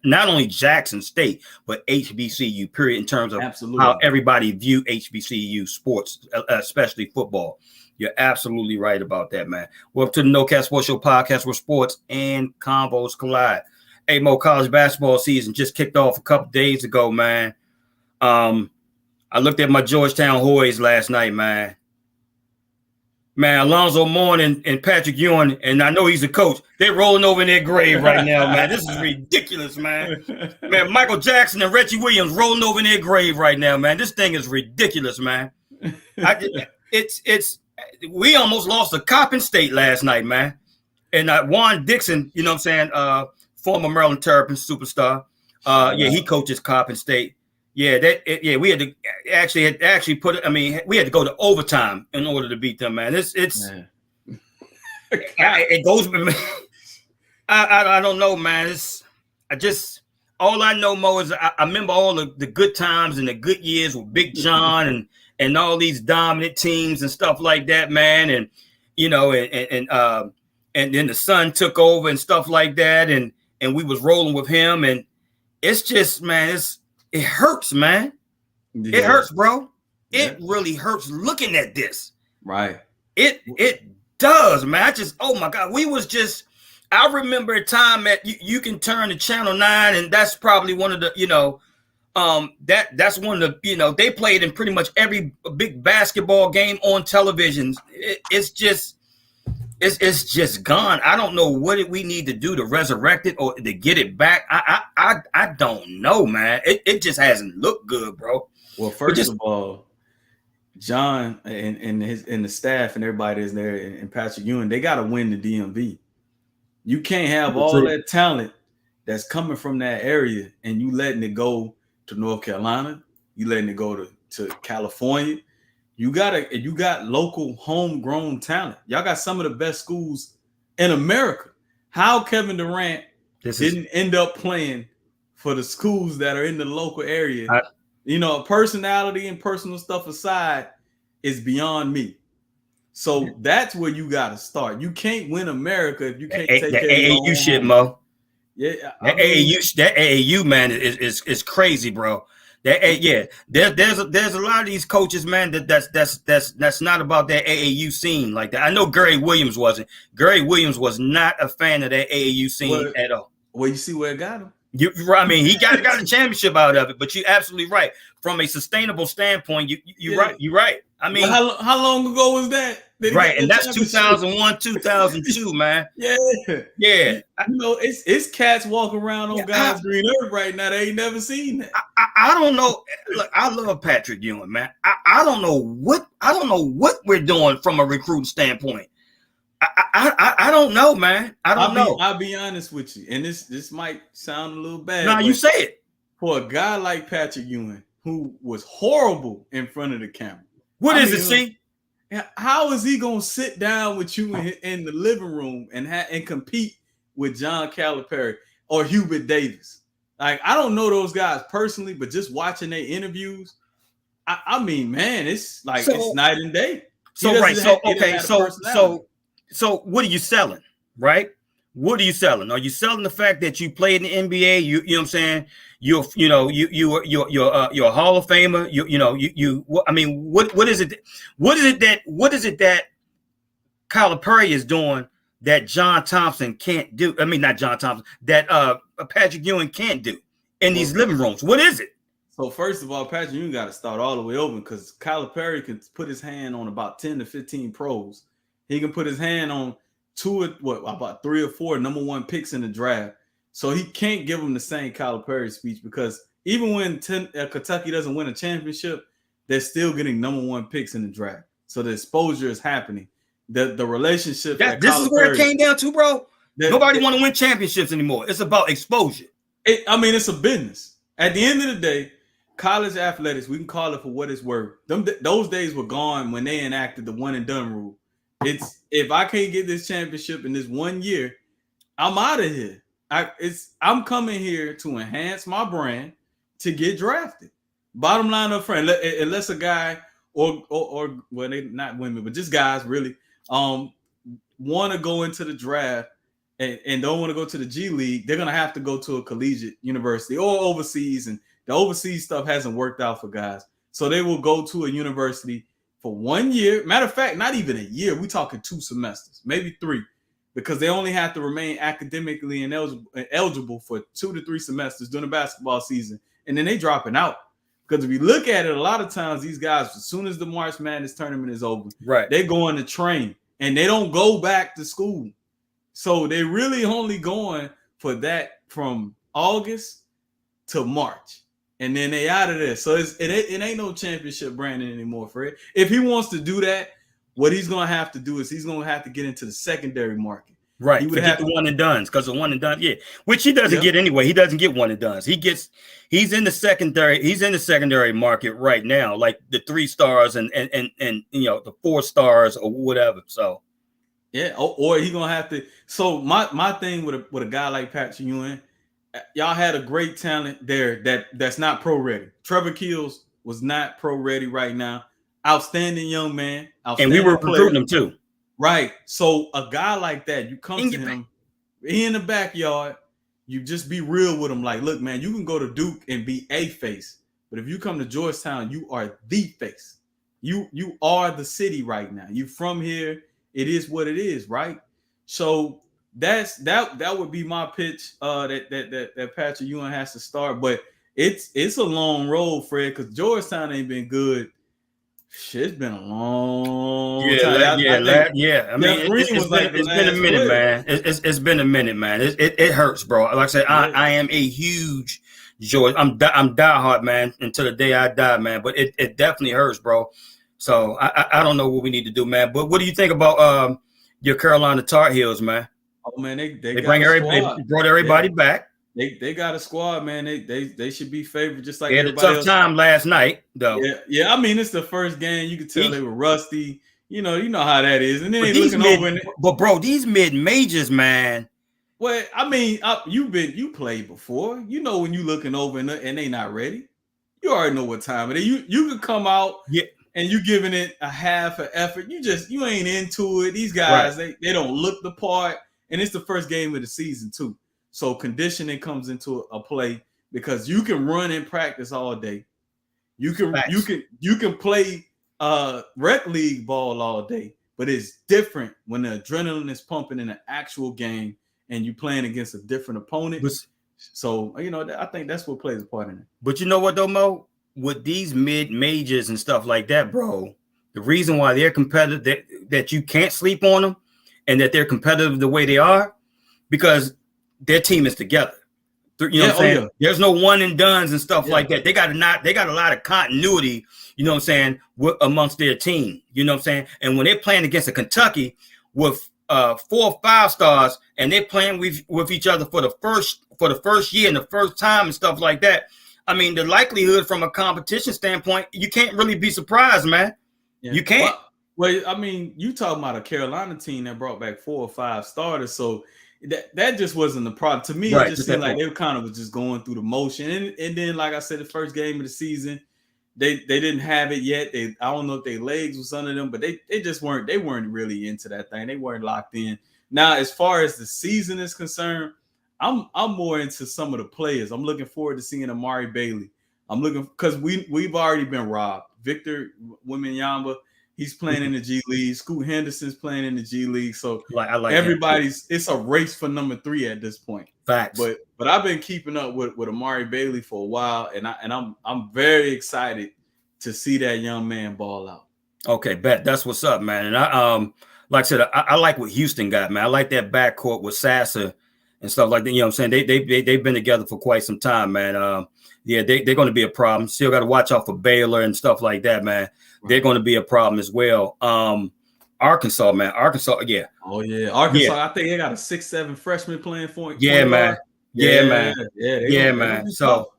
not only Jackson State but HBCU period, in terms of how everybody view HBCU sports, especially football. You're absolutely right about that, man. Welcome to the No Cap Sports Show podcast, where sports and combos collide. Hey, Mo, college basketball season just kicked off a couple days ago, man. I looked at my Georgetown Hoyas last night, man. Man, Alonzo Mourning and Patrick Ewing, and I know he's a coach, they're rolling over in their grave right now, man. This is ridiculous, man. Man, Michael Jackson and Reggie Williams rolling over in their grave right now, man. This thing is ridiculous, man. We almost lost to Coppin State last night, man. And Juan Dixon, you know what I'm saying, former Maryland Terrapins superstar. He coaches Coppin State. Yeah, we had to actually put it. I mean, we had to go to overtime in order to beat them, man. It goes. I don't know, man. All I know, Mo, is I remember all the good times and the good years with Big John and all these dominant teams and stuff like that, man. And and then the son took over and stuff like that, and we was rolling with him, and it's just, man, it hurts, man. Yeah. It hurts, bro. Yeah. It really hurts looking at this. Right. It does, man. Oh my God, I remember a time that you can turn to Channel 9, and that's probably one of the, that's one of the, they played in pretty much every big basketball game on televisions. It's just gone. I don't know what we need to do to resurrect it or to get it back. I don't know, man. It just hasn't looked good, bro. Well, first of all, John and the staff and everybody that's there and Patrick Ewing, they got to win the DMV. You can't have all that talent that's coming from that area and you letting it go to North Carolina. You letting it go to California. You got local homegrown talent. Y'all got some of the best schools in America. How Kevin Durant didn't end up playing for the schools that are in the local area, personality and personal stuff aside, is beyond me. So that's where you got to start. You can't win America if you can't take care of your AAU shit, Mo. Yeah, that AAU, man, is crazy, bro. There's a lot of these coaches, man, that's not about that AAU scene like that. I know Gary Williams wasn't. Gary Williams was not a fan of that AAU scene at all. Well, you see where it got him. I mean, he got a championship out of it, but you're absolutely right. From a sustainable standpoint, you're right. You're right. I mean, how long ago was that? Right, and that's 2001, 2002, man. Yeah. It's cats walking around on God's green earth right now. They ain't never seen that. I don't know. Look, I love Patrick Ewing, man. I don't know what we're doing from a recruiting standpoint. I don't know, man. I don't know. I'll be honest with you, and this might sound a little bad. No, you say it. For a guy like Patrick Ewing, who was horrible in front of the camera. What is it, see? How is he gonna sit down with you in the living room and compete with John Calipari or Hubert Davis? Like, I don't know those guys personally, but just watching their interviews, I mean, man, it's like it's night and day. So what are you selling, right? What are you selling? Are you selling the fact that you played in the NBA? You know what I'm saying? You're a Hall of Famer. I mean, what is it that Calipari is doing that John Thompson can't do? I mean, not John Thompson, that Patrick Ewing can't do in these living rooms. What is it? So first of all, Patrick Ewing got to start all the way over, because Calipari can put his hand on about 10 to 15 pros. He can put his hand on about 3 or 4 number 1 picks in the draft. So he can't give them the same Calipari speech, because even when Kentucky doesn't win a championship, they're still getting number 1 picks in the draft. So the exposure is happening. The relationship. This is where it came down to, bro. Nobody want to win championships anymore. It's about exposure. It's a business. At the end of the day, college athletics, we can call it for what it's worth. Those days were gone when they enacted the one and done rule. It's, if I can't get this championship in this 1 year, I'm out of here. I'm coming here to enhance my brand to get drafted. Bottom line up front, unless a guy or well, they not women, but just guys really want to go into the draft and don't want to go to the G League, they're gonna have to go to a collegiate university or overseas, and the overseas stuff hasn't worked out for guys. So they will go to a university for 1 year. Matter of fact, not even a year. We're talking 2 semesters, maybe 3. Because they only have to remain academically eligible for 2 to 3 semesters during the basketball season, and then they dropping out. Because if you look at it, a lot of times these guys, as soon as the March Madness tournament is over, right, they go on to train and they don't go back to school. So they really only going for that from August to March, and then they out of there. So it ain't no championship branding anymore, Fred. If he wants to do that, what he's going to have to do is he's going to have to get into the secondary market. Right. He would have the one and dones, because the one and done, which he doesn't get anyway. He doesn't get one and dones. He's in the secondary market right now, like the 3 stars and the 4 stars or whatever. So yeah, or he gonna have to. So my thing with a guy like Patrick Ewing, y'all had a great talent there that's not pro ready. Trevor Keels was not pro ready right now. outstanding young man, And we were outstanding player. recruiting him too. Right. So a guy like that, you come In to your him, he in the backyard, you just be real with him. Like, look, man, you can go to Duke and be a face, but if you come to Georgetown, you are the face. You are the city right now. You from here. It is what it is, right? So that would be my pitch. That Patrick Ewing has to start, but it's a long road, Fred, because Georgetown ain't been good. Shit, it's been a long time. I think I mean, Jeff Green was like the it's been a last minute, player. man. It's been a minute, man. It hurts, bro. Like I said, Yeah. I am a huge George. I'm diehard, man, until the day I die, man. But it definitely hurts, bro. So I don't know what we need to do, man. But what do you think about your Carolina Tar Heels, man? Oh man, they They got they brought everybody back. They got a squad, man. They should be favored just like They had a everybody tough else. time last night, though. Yeah. I mean, it's the first game. You could tell they were rusty. You know how that is. And then they These looking over. But bro, these mid majors, man. Well, I mean, you played before. You know when you looking over and they not ready. You already know what time it is. You could come out and you giving it a half an effort. You ain't into it. These guys they don't look the part, and it's the first game of the season too. So conditioning comes into a play because you can run in practice all day. You can play rec league ball all day, but it's different when the adrenaline is pumping in an actual game and you playing against a different opponent. So I think that's what plays a part in it. But you know what though, Mo? With these mid majors and stuff like that, bro, the reason why they're competitive, that you can't sleep on them, and that they're competitive the way they are, because their team is together. You know what I'm saying? There's no one and dones and stuff like that. They got a lot of continuity, you know what I'm saying, amongst their team. You know what I'm saying? And when they're playing against a Kentucky with 4 or 5 stars, and they're playing with each other for the first year and the first time and stuff like that, I mean, the likelihood from a competition standpoint, you can't really be surprised, man. Yeah. You can't. Well, I mean, you talking about a Carolina team that brought back 4 or 5 starters, so that just wasn't the problem. To me, it just seemed like they kind of was just going through the motion. And then, like I said, the first game of the season, they didn't have it yet. I don't know if their legs was under them, but they just weren't. They weren't really into that thing. They weren't locked in. Now, as far as the season is concerned, I'm more into some of the players. I'm looking forward to seeing Amari Bailey. I'm looking because we've already been robbed. Victor Wembanyama, he's playing in the G League. Scoot Henderson's playing in the G League. So I like everybody's. It's a race for number 3 at this point. Facts. But I've been keeping up with Amari Bailey for a while, and I'm very excited to see that young man ball out. Okay, bet that's what's up, man. And I like I said, I like what Houston got, man. I like that backcourt with Sasser and stuff like that. You know what I'm saying? They've been together for quite some time, man. They're going to be a problem. Still got to watch out for Baylor and stuff like that, man. Right. They're going to be a problem as well. Arkansas, man. Yeah. Oh yeah, Arkansas. Yeah. I think they got a 6'7" freshman playing for. Yeah, man. Yeah, man. So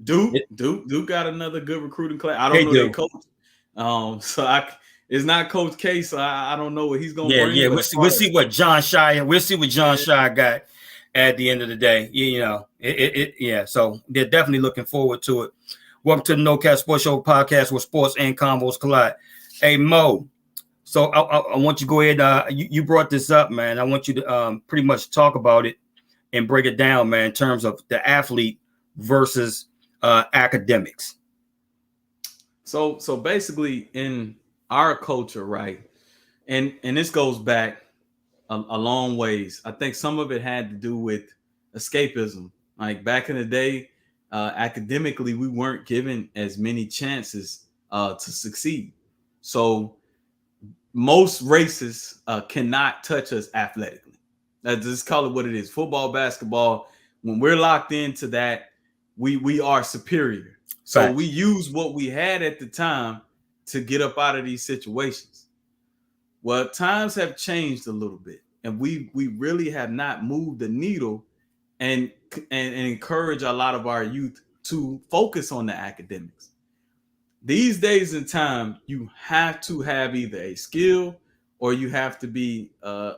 Duke got another good recruiting class. I don't know their coach. It's not Coach K, so I don't know what he's going to bring. Yeah, we'll see what John Shire. We'll see what John Shire got at the end of the day. You know, yeah. So they're definitely looking forward to it. Welcome to the No Cap Sports Show podcast, where sports and combos collide. Hey Mo, so I want you to go ahead. You brought this up, man. I want you to pretty much talk about it and break it down, man, in terms of the athlete versus academics. So basically, in our culture, right, and this goes back a long ways. I think some of it had to do with escapism. Like back in the day, academically, we weren't given as many chances to succeed. So most races cannot touch us athletically. Just call it what it is. Football, basketball, when we're locked into that, we are superior. So Right. We use what we had at the time to get up out of these situations. Well, times have changed a little bit, and we really have not moved the needle and encourage a lot of our youth to focus on the academics. These days and time, you have to have either a skill or you have to be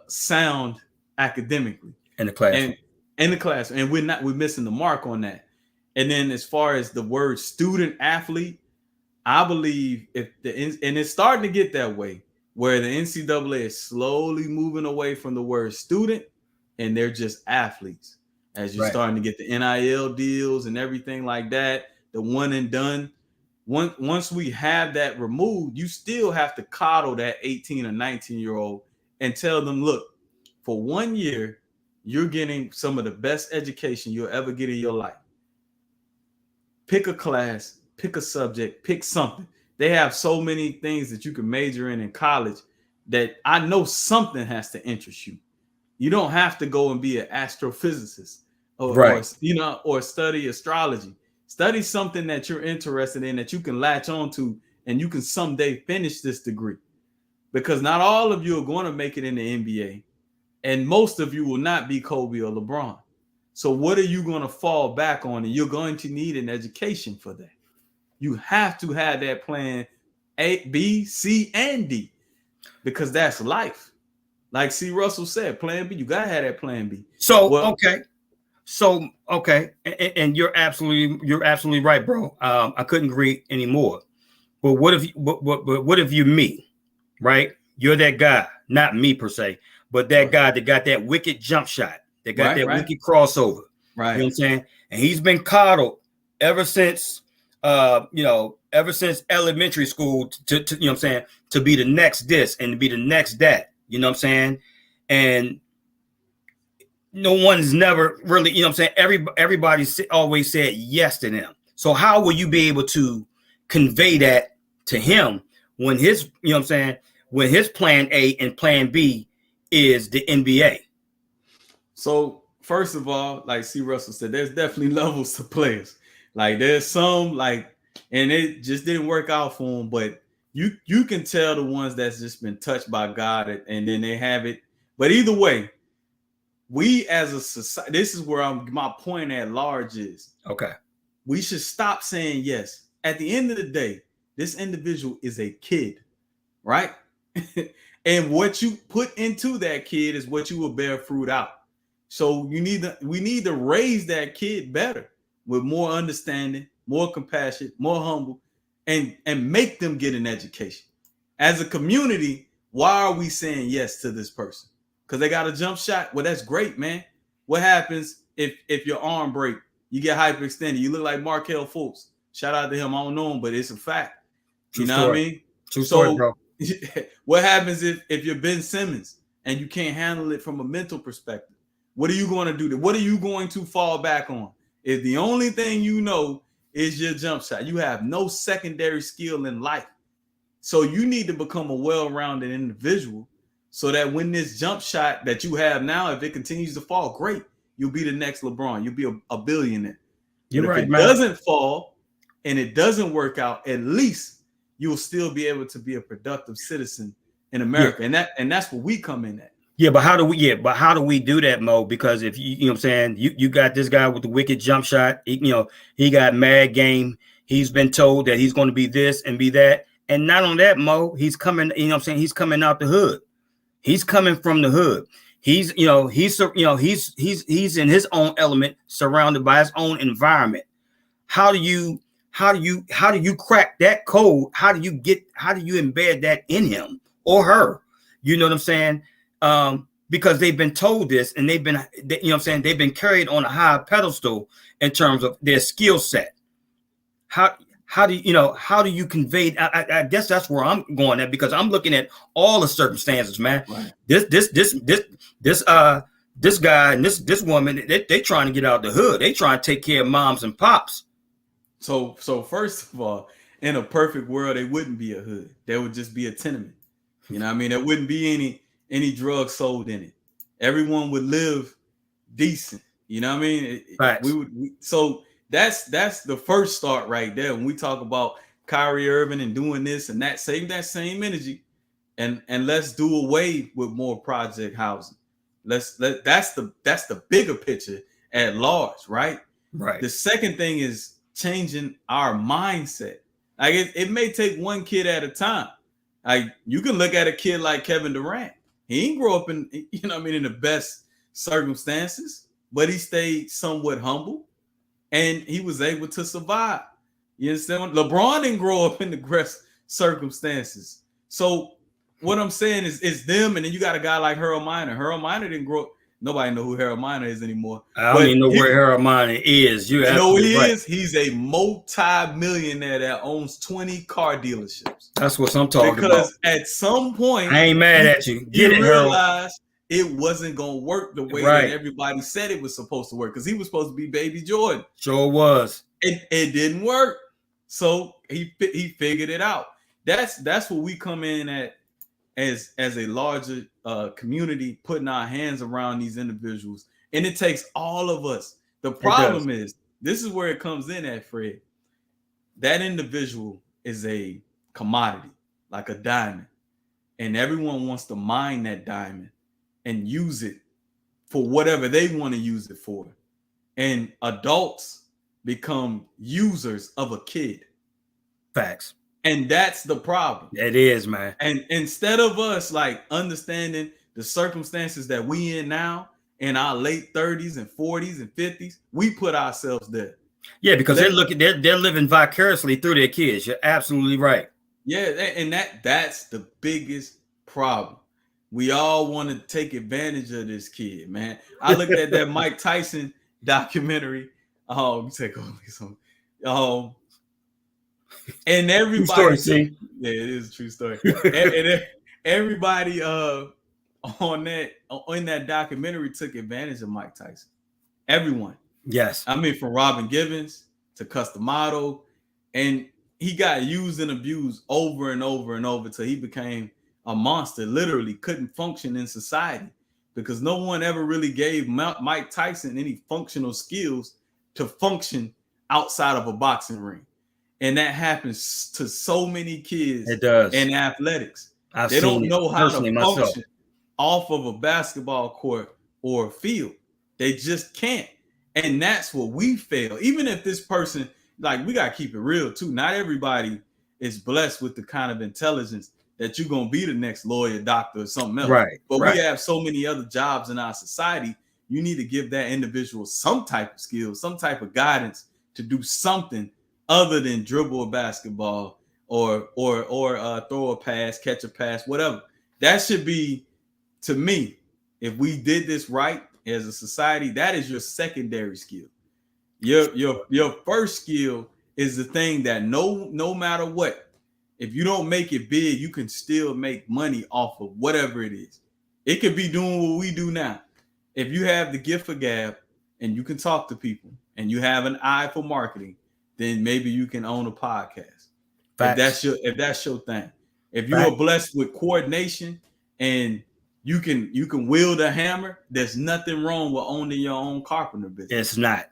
sound academically In the class. And in the class, and we're missing the mark on that. And then as far as the word student athlete, I believe and it's starting to get that way, where the NCAA is slowly moving away from the word student, and they're just athletes. As you're Right. starting to get the NIL deals and everything like that, the one and done. Once we have that removed, you still have to coddle that 18 or 19-year-old and tell them, look, for 1 year, you're getting some of the best education you'll ever get in your life. Pick a class, pick a subject, pick something. They have so many things that you can major in college that I know something has to interest you. You don't have to go and be an astrophysicist or study astrology. Study something that you're interested in that you can latch on to, and you can someday finish this degree. Because not all of you are going to make it in the NBA, and most of you will not be Kobe or LeBron. So what are you going to fall back on? And you're going to need an education for that. You have to have that plan A, B, C, and D, because that's life. Like C. Russell said, plan B. You got to have that plan B. So, okay. And you're absolutely right, bro. I couldn't agree anymore. But what if you're me, right? You're that guy, not me per se, but that guy that got that wicked jump shot, that got wicked crossover. Right. You know what I'm saying? And he's been coddled ever since ever since elementary school to you know what I'm saying, to be the next this and to be the next that. You know what I'm saying? And no one's never really, you know what I'm saying? Everybody always said yes to them. So how will you be able to convey that to him when his, you know what I'm saying, when his plan A and plan B is the NBA? So first of all, like C. Russell said, there's definitely levels to players. Like there's some and it just didn't work out for them, but you can tell the ones that's just been touched by God and then they have it. But either way, we as a society, this is where my point at large is. Okay. We should stop saying yes. At the end of the day, this individual is a kid, right? And what you put into that kid is what you will bear fruit out. So we need to raise that kid better with more understanding, more compassion, more humble, and make them get an education. As a community, why are we saying yes to this person? Because they got a jump shot? Well, that's great, man. What happens if your arm break? You get hyperextended. You look like Markelle Fultz. Shout out to him. I don't know him, but it's a fact. True you know story. What I mean? True story, bro. What happens if you're Ben Simmons and you can't handle it from a mental perspective? What are you going to do? What are you going to fall back on? If the only thing you know is your jump shot, you have no secondary skill in life. So you need to become a well-rounded individual so that when this jump shot that you have now, if it continues to fall, great. You'll be the next LeBron. You'll be a billionaire. You're right, if it man. doesn't fall and it doesn't work out, at least you'll still be able to be a productive citizen in America. Yeah. And that's where we come in at. But how do we do that, Mo? Because if you know what I'm saying, you got this guy with the wicked jump shot, he got mad game. He's been told that he's going to be this and be that. And not on that, Mo, he's coming, you know what I'm saying? He's coming out the hood. He's coming from the hood. He's in his own element, surrounded by his own environment. How do you crack that code? How do you embed that in him or her? You know what I'm saying? Because they've been told this and they've been carried on a high pedestal in terms of their skill set. How do you convey? I guess that's where I'm going at, because I'm looking at all the circumstances, man. Right. This guy and this woman, they trying to get out the hood. They trying to take care of moms and pops. So first of all, in a perfect world, it wouldn't be a hood. There would just be a tenement. You know what I mean? There wouldn't be any drugs sold in it. Everyone would live decent. You know what I mean? Right. So that's the first start right there. When we talk about Kyrie Irving and doing this and that, save that same energy and let's do away with more project housing. That's the bigger picture at large, right? Right. The second thing is changing our mindset. Like it may take one kid at a time. Like you can look at a kid like Kevin Durant. He didn't grow up in the best circumstances, but he stayed somewhat humble and he was able to survive. You understand? LeBron didn't grow up in the best circumstances. So what I'm saying is it's them, and then you got a guy like Harold Miner. Harold Miner didn't grow up. Nobody know who Harold Miner is anymore. I don't even know where Harold Miner is. You're you know what he right. is? He's a multi-millionaire that owns 20 car dealerships. That's what I'm talking about. Because at some point, I ain't mad at you. Get it, Harold. Realized it wasn't gonna work the way that everybody said it was supposed to work. Because he was supposed to be Baby Jordan. Sure was. It didn't work. So he figured it out. That's what we come in at as a larger community, putting our hands around these individuals. And it takes all of us. The problem is, this is where it comes in at, Fred. That individual is a commodity, like a diamond. And everyone wants to mine that diamond and use it for whatever they want to use it for. And adults become users of a kid. Facts. And that's the problem. It is, man. And instead of us like understanding the circumstances that we in now, in our late 30s and 40s and 50s, we put ourselves there. Yeah, because they're living vicariously through their kids. You're absolutely right. Yeah, and that's the biggest problem. We all want to take advantage of this kid, man. I looked at that Mike Tyson documentary. Oh, you take over some. And everybody, yeah, it is a true story. and everybody in that documentary took advantage of Mike Tyson. Everyone. Yes. I mean, from Robin Givens to Customato, and he got used and abused over and over and over till he became a monster. Literally couldn't function in society because no one ever really gave Mike Tyson any functional skills to function outside of a boxing ring. And that happens to so many kids. It does. In athletics. They don't know how to function off of a basketball court or a field. They just can't. And that's what we fail. Even if this person, like, we got to keep it real too. Not everybody is blessed with the kind of intelligence that you're going to be the next lawyer, doctor, or something else. Right. But we have so many other jobs in our society. You need to give that individual some type of skill, some type of guidance to do something other than dribble a basketball or throw a pass, catch a pass, whatever. That should be, to me, if we did this right as a society, that is your secondary skill. Your first skill is the thing that no matter what, if you don't make it big, you can still make money off of whatever it is. It could be doing what we do now. If you have the gift of gab and you can talk to people and you have an eye for marketing, then maybe you can own a podcast. Facts. If that's your thing. If you are blessed with coordination and you can wield a hammer, there's nothing wrong with owning your own carpenter business. It's not.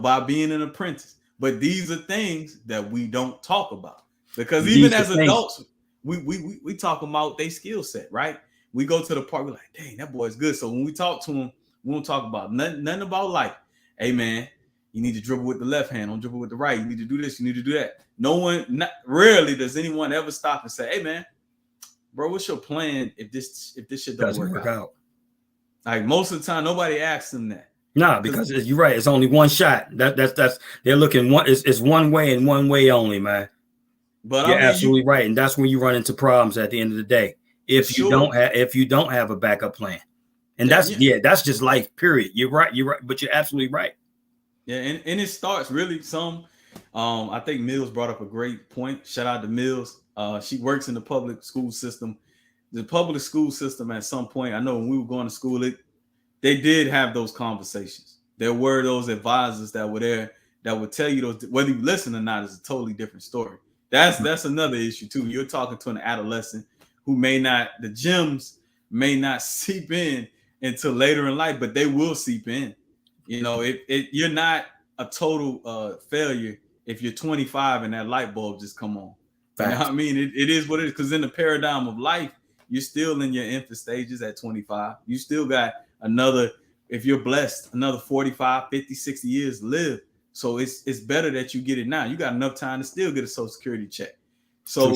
By being an apprentice. But these are things that we don't talk about. Because even as adults, we talk about their skill set, right? We go to the park, we're like, dang, that boy's good. So when we talk to him, we don't talk about nothing about life. Hey, man, you need to dribble with the left hand, don't dribble with the right. You need to do this, you need to do that. Rarely does anyone ever stop and say, hey, man, bro, what's your plan if this shit doesn't work out? Like most of the time, nobody asks them that. Nah, because you're right. It's only one shot. That's they're looking one. It's one way and one way only, man. But you're absolutely right, and that's when you run into problems at the end of the day. If you don't have a backup plan, and that's just life. Period. You're right. But you're absolutely right. Yeah, and it starts really some. I think Mills brought up a great point. Shout out to Mills. She works in the public school system. The public school system at some point, I know when we were going to school, they did have those conversations. There were those advisors that were there that would tell you those, whether you listen or not is a totally different story. That's another issue too. You're talking to an adolescent who the gems may not seep in until later in life, but they will seep in. You're not a total failure if you're 25 and that light bulb just come on. You know what I mean? It is what it is, because in the paradigm of life, you're still in your infant stages at 25. You still got if you're blessed, another 45, 50, 60 years to live. So it's better that you get it now. You got enough time to still get a Social Security check. So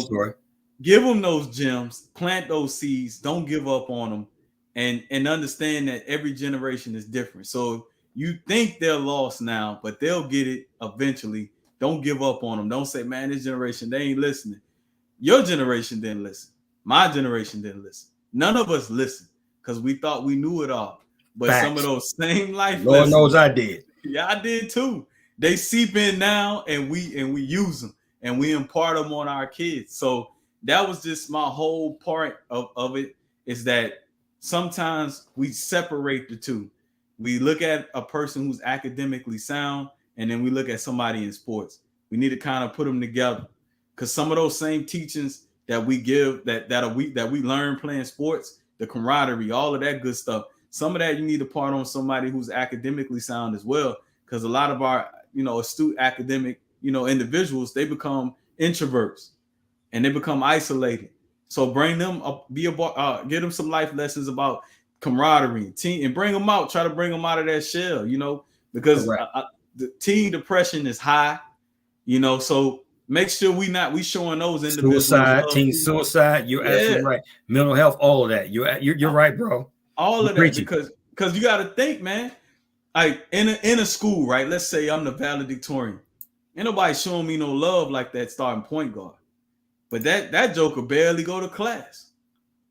give them those gems, plant those seeds, don't give up on them, and understand that every generation is different. So you think they're lost now, but they'll get it eventually Don't give up on them. Don't say, man, this generation, they ain't listening. Your generation didn't listen. My generation didn't listen. None of us listened because we thought we knew it all. But Facts. some of those same life Lord lessons, knows I did. Yeah, I did too. They seep in now, and we use them, and we impart them on our kids. So that was just my whole part of it, is that sometimes we separate the two. We look at a person who's academically sound, and then we look at somebody in sports. We need to kind of put them together, because some of those same teachings that we give, that we learn playing sports, the camaraderie, all of that good stuff, some of that you need to part on somebody who's academically sound as well, because a lot of our astute academic individuals, they become introverts and they become isolated. So bring them up, give them some life lessons about camaraderie, team, and bring them out. Try to bring them out of that shell, because the teen depression is high, So make sure we showing those individuals teen suicide. You're absolutely right. Mental health, all of that. You're right, bro. All of that, because you got to think, man. Like in a school, right? Let's say I'm the valedictorian. Ain't nobody showing me no love like that starting point guard. But that joker barely go to class.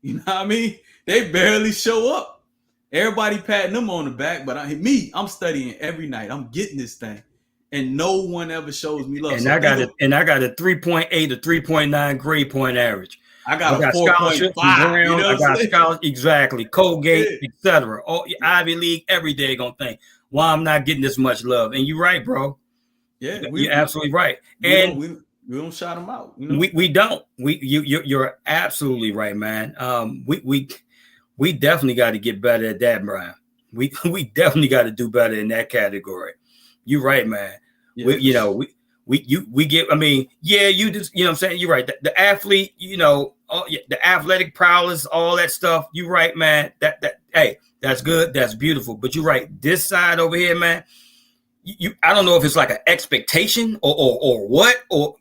You know what I mean? They barely show up. Everybody patting them on the back, but I'm studying every night. I'm getting this thing, and no one ever shows me love. And I got a 3.8 to 3.9 grade point average. I got a 4.5. I got scholarship, exactly. Colgate, etc. All Ivy League, every day gonna think, why I'm not getting this much love. And you're right, bro. Yeah, you're absolutely right. We don't shout them out. We don't. You're absolutely right, man. We definitely got to get better at that, Brian. We definitely got to do better in that category. You're right, man. Yeah, we get. I mean, yeah, you just what I'm saying. You're right. The athlete, the athletic prowess, all that stuff. You're right, man. Hey, that's good. That's beautiful. But you're right. This side over here, man. I don't know if it's like an expectation or what, or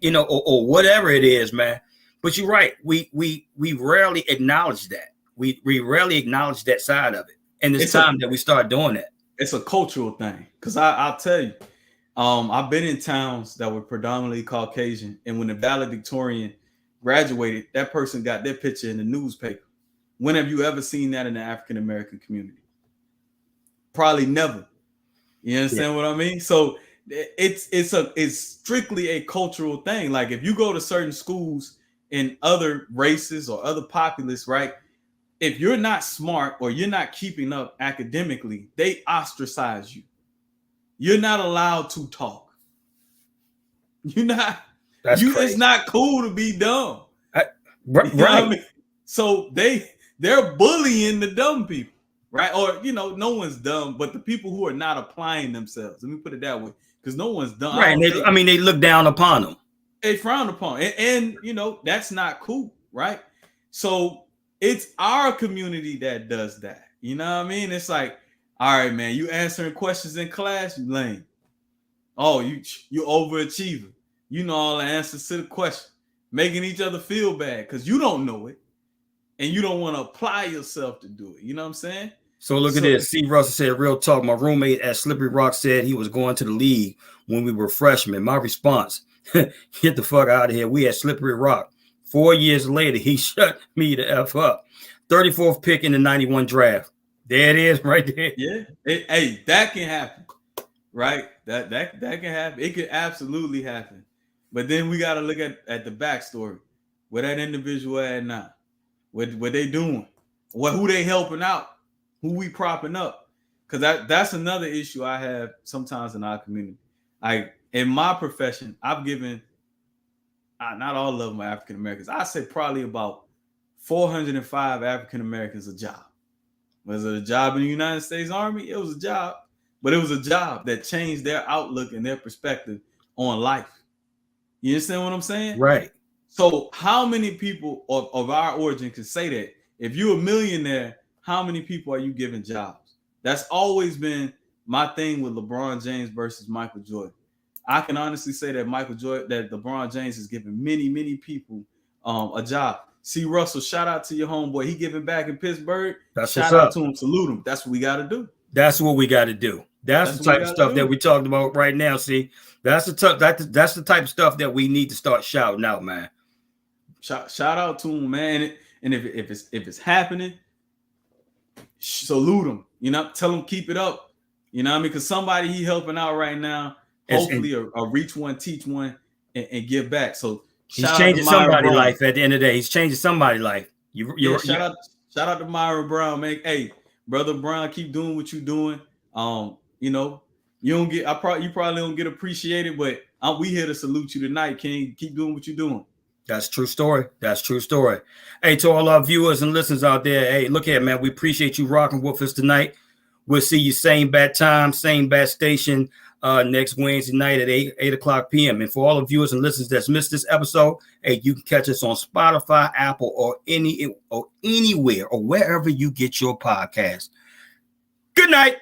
whatever it is, man. But you're right. We rarely acknowledge that. We rarely acknowledge that side of it. And it's time that we start doing that. It's a cultural thing. Because I'll tell you, I've been in towns that were predominantly Caucasian, and when the valedictorian graduated, that person got their picture in the newspaper. When have you ever seen that in the African American community? Probably never. You understand what I mean? So it's strictly a cultural thing. Like if you go to certain schools in other races or other populace, right? If you're not smart or you're not keeping up academically, they ostracize you. You're not allowed to talk. You're not. It's not cool to be dumb. Right. You know what I mean? So they're bullying the dumb people. Right. Or, no one's dumb, but the people who are not applying themselves. Let me put it that way. Because no one's dumb. Right. They look down upon them. They frown upon. And that's not cool. Right. So it's our community that does that. You know what I mean? It's like, all right, man, you answering questions in class, you lame. Oh, you overachiever. You know all the answers to the question. Making each other feel bad because you don't know it. And you don't want to apply yourself to do it. You know what I'm saying? So look at this. C. Russell said, real talk. My roommate at Slippery Rock said he was going to the league when we were freshmen. My response, get the fuck out of here. We at Slippery Rock. 4 years later, he shut me the F up. 34th pick in the 91 draft. There it is right there. Yeah. Hey, that can happen. Right? That can happen. It can absolutely happen. But then we got to look at the backstory. Where that individual at now. What they doing? Who they helping out? Who we propping up? Because that's another issue I have sometimes in our community. In my profession, I've given not all of them are African Americans. I say probably about 405 African Americans a job. Was it a job in the United States Army? It was a job, but it was a job that changed their outlook and their perspective on life. You understand what I'm saying? Right. So how many people of our origin can say that? If you're a millionaire, how many people are you giving jobs? That's always been my thing with LeBron James versus Michael Jordan. I can honestly say that LeBron James is giving many, many people a job. C. Russell, shout out to your homeboy. He giving back in Pittsburgh. Shout out to him, salute him. That's what we got to do. That's what we got to do. That's the type of stuff that we talked about right now. See, that's the type of stuff that we need to start shouting out, man. Shout out to him, man. And if it's happening, salute him. You know, tell him keep it up. You know what I mean? Because somebody he helping out right now, hopefully a reach one, teach one, and give back. So he's changing somebody's life at the end of the day. He's changing somebody's life. Shout out to Myron Brown, man. Hey, brother Brown, keep doing what you're doing. You know, you probably don't get appreciated, but we here to salute you tonight, King. Keep doing what you're doing. That's true story. That's true story. Hey, to all our viewers and listeners out there, hey, look here, man. We appreciate you rocking with us tonight. We'll see you same bad time, same bad station next Wednesday night at 8 o'clock p.m. And for all the viewers and listeners that's missed this episode, hey, you can catch us on Spotify, Apple, or anywhere or wherever you get your podcast. Good night.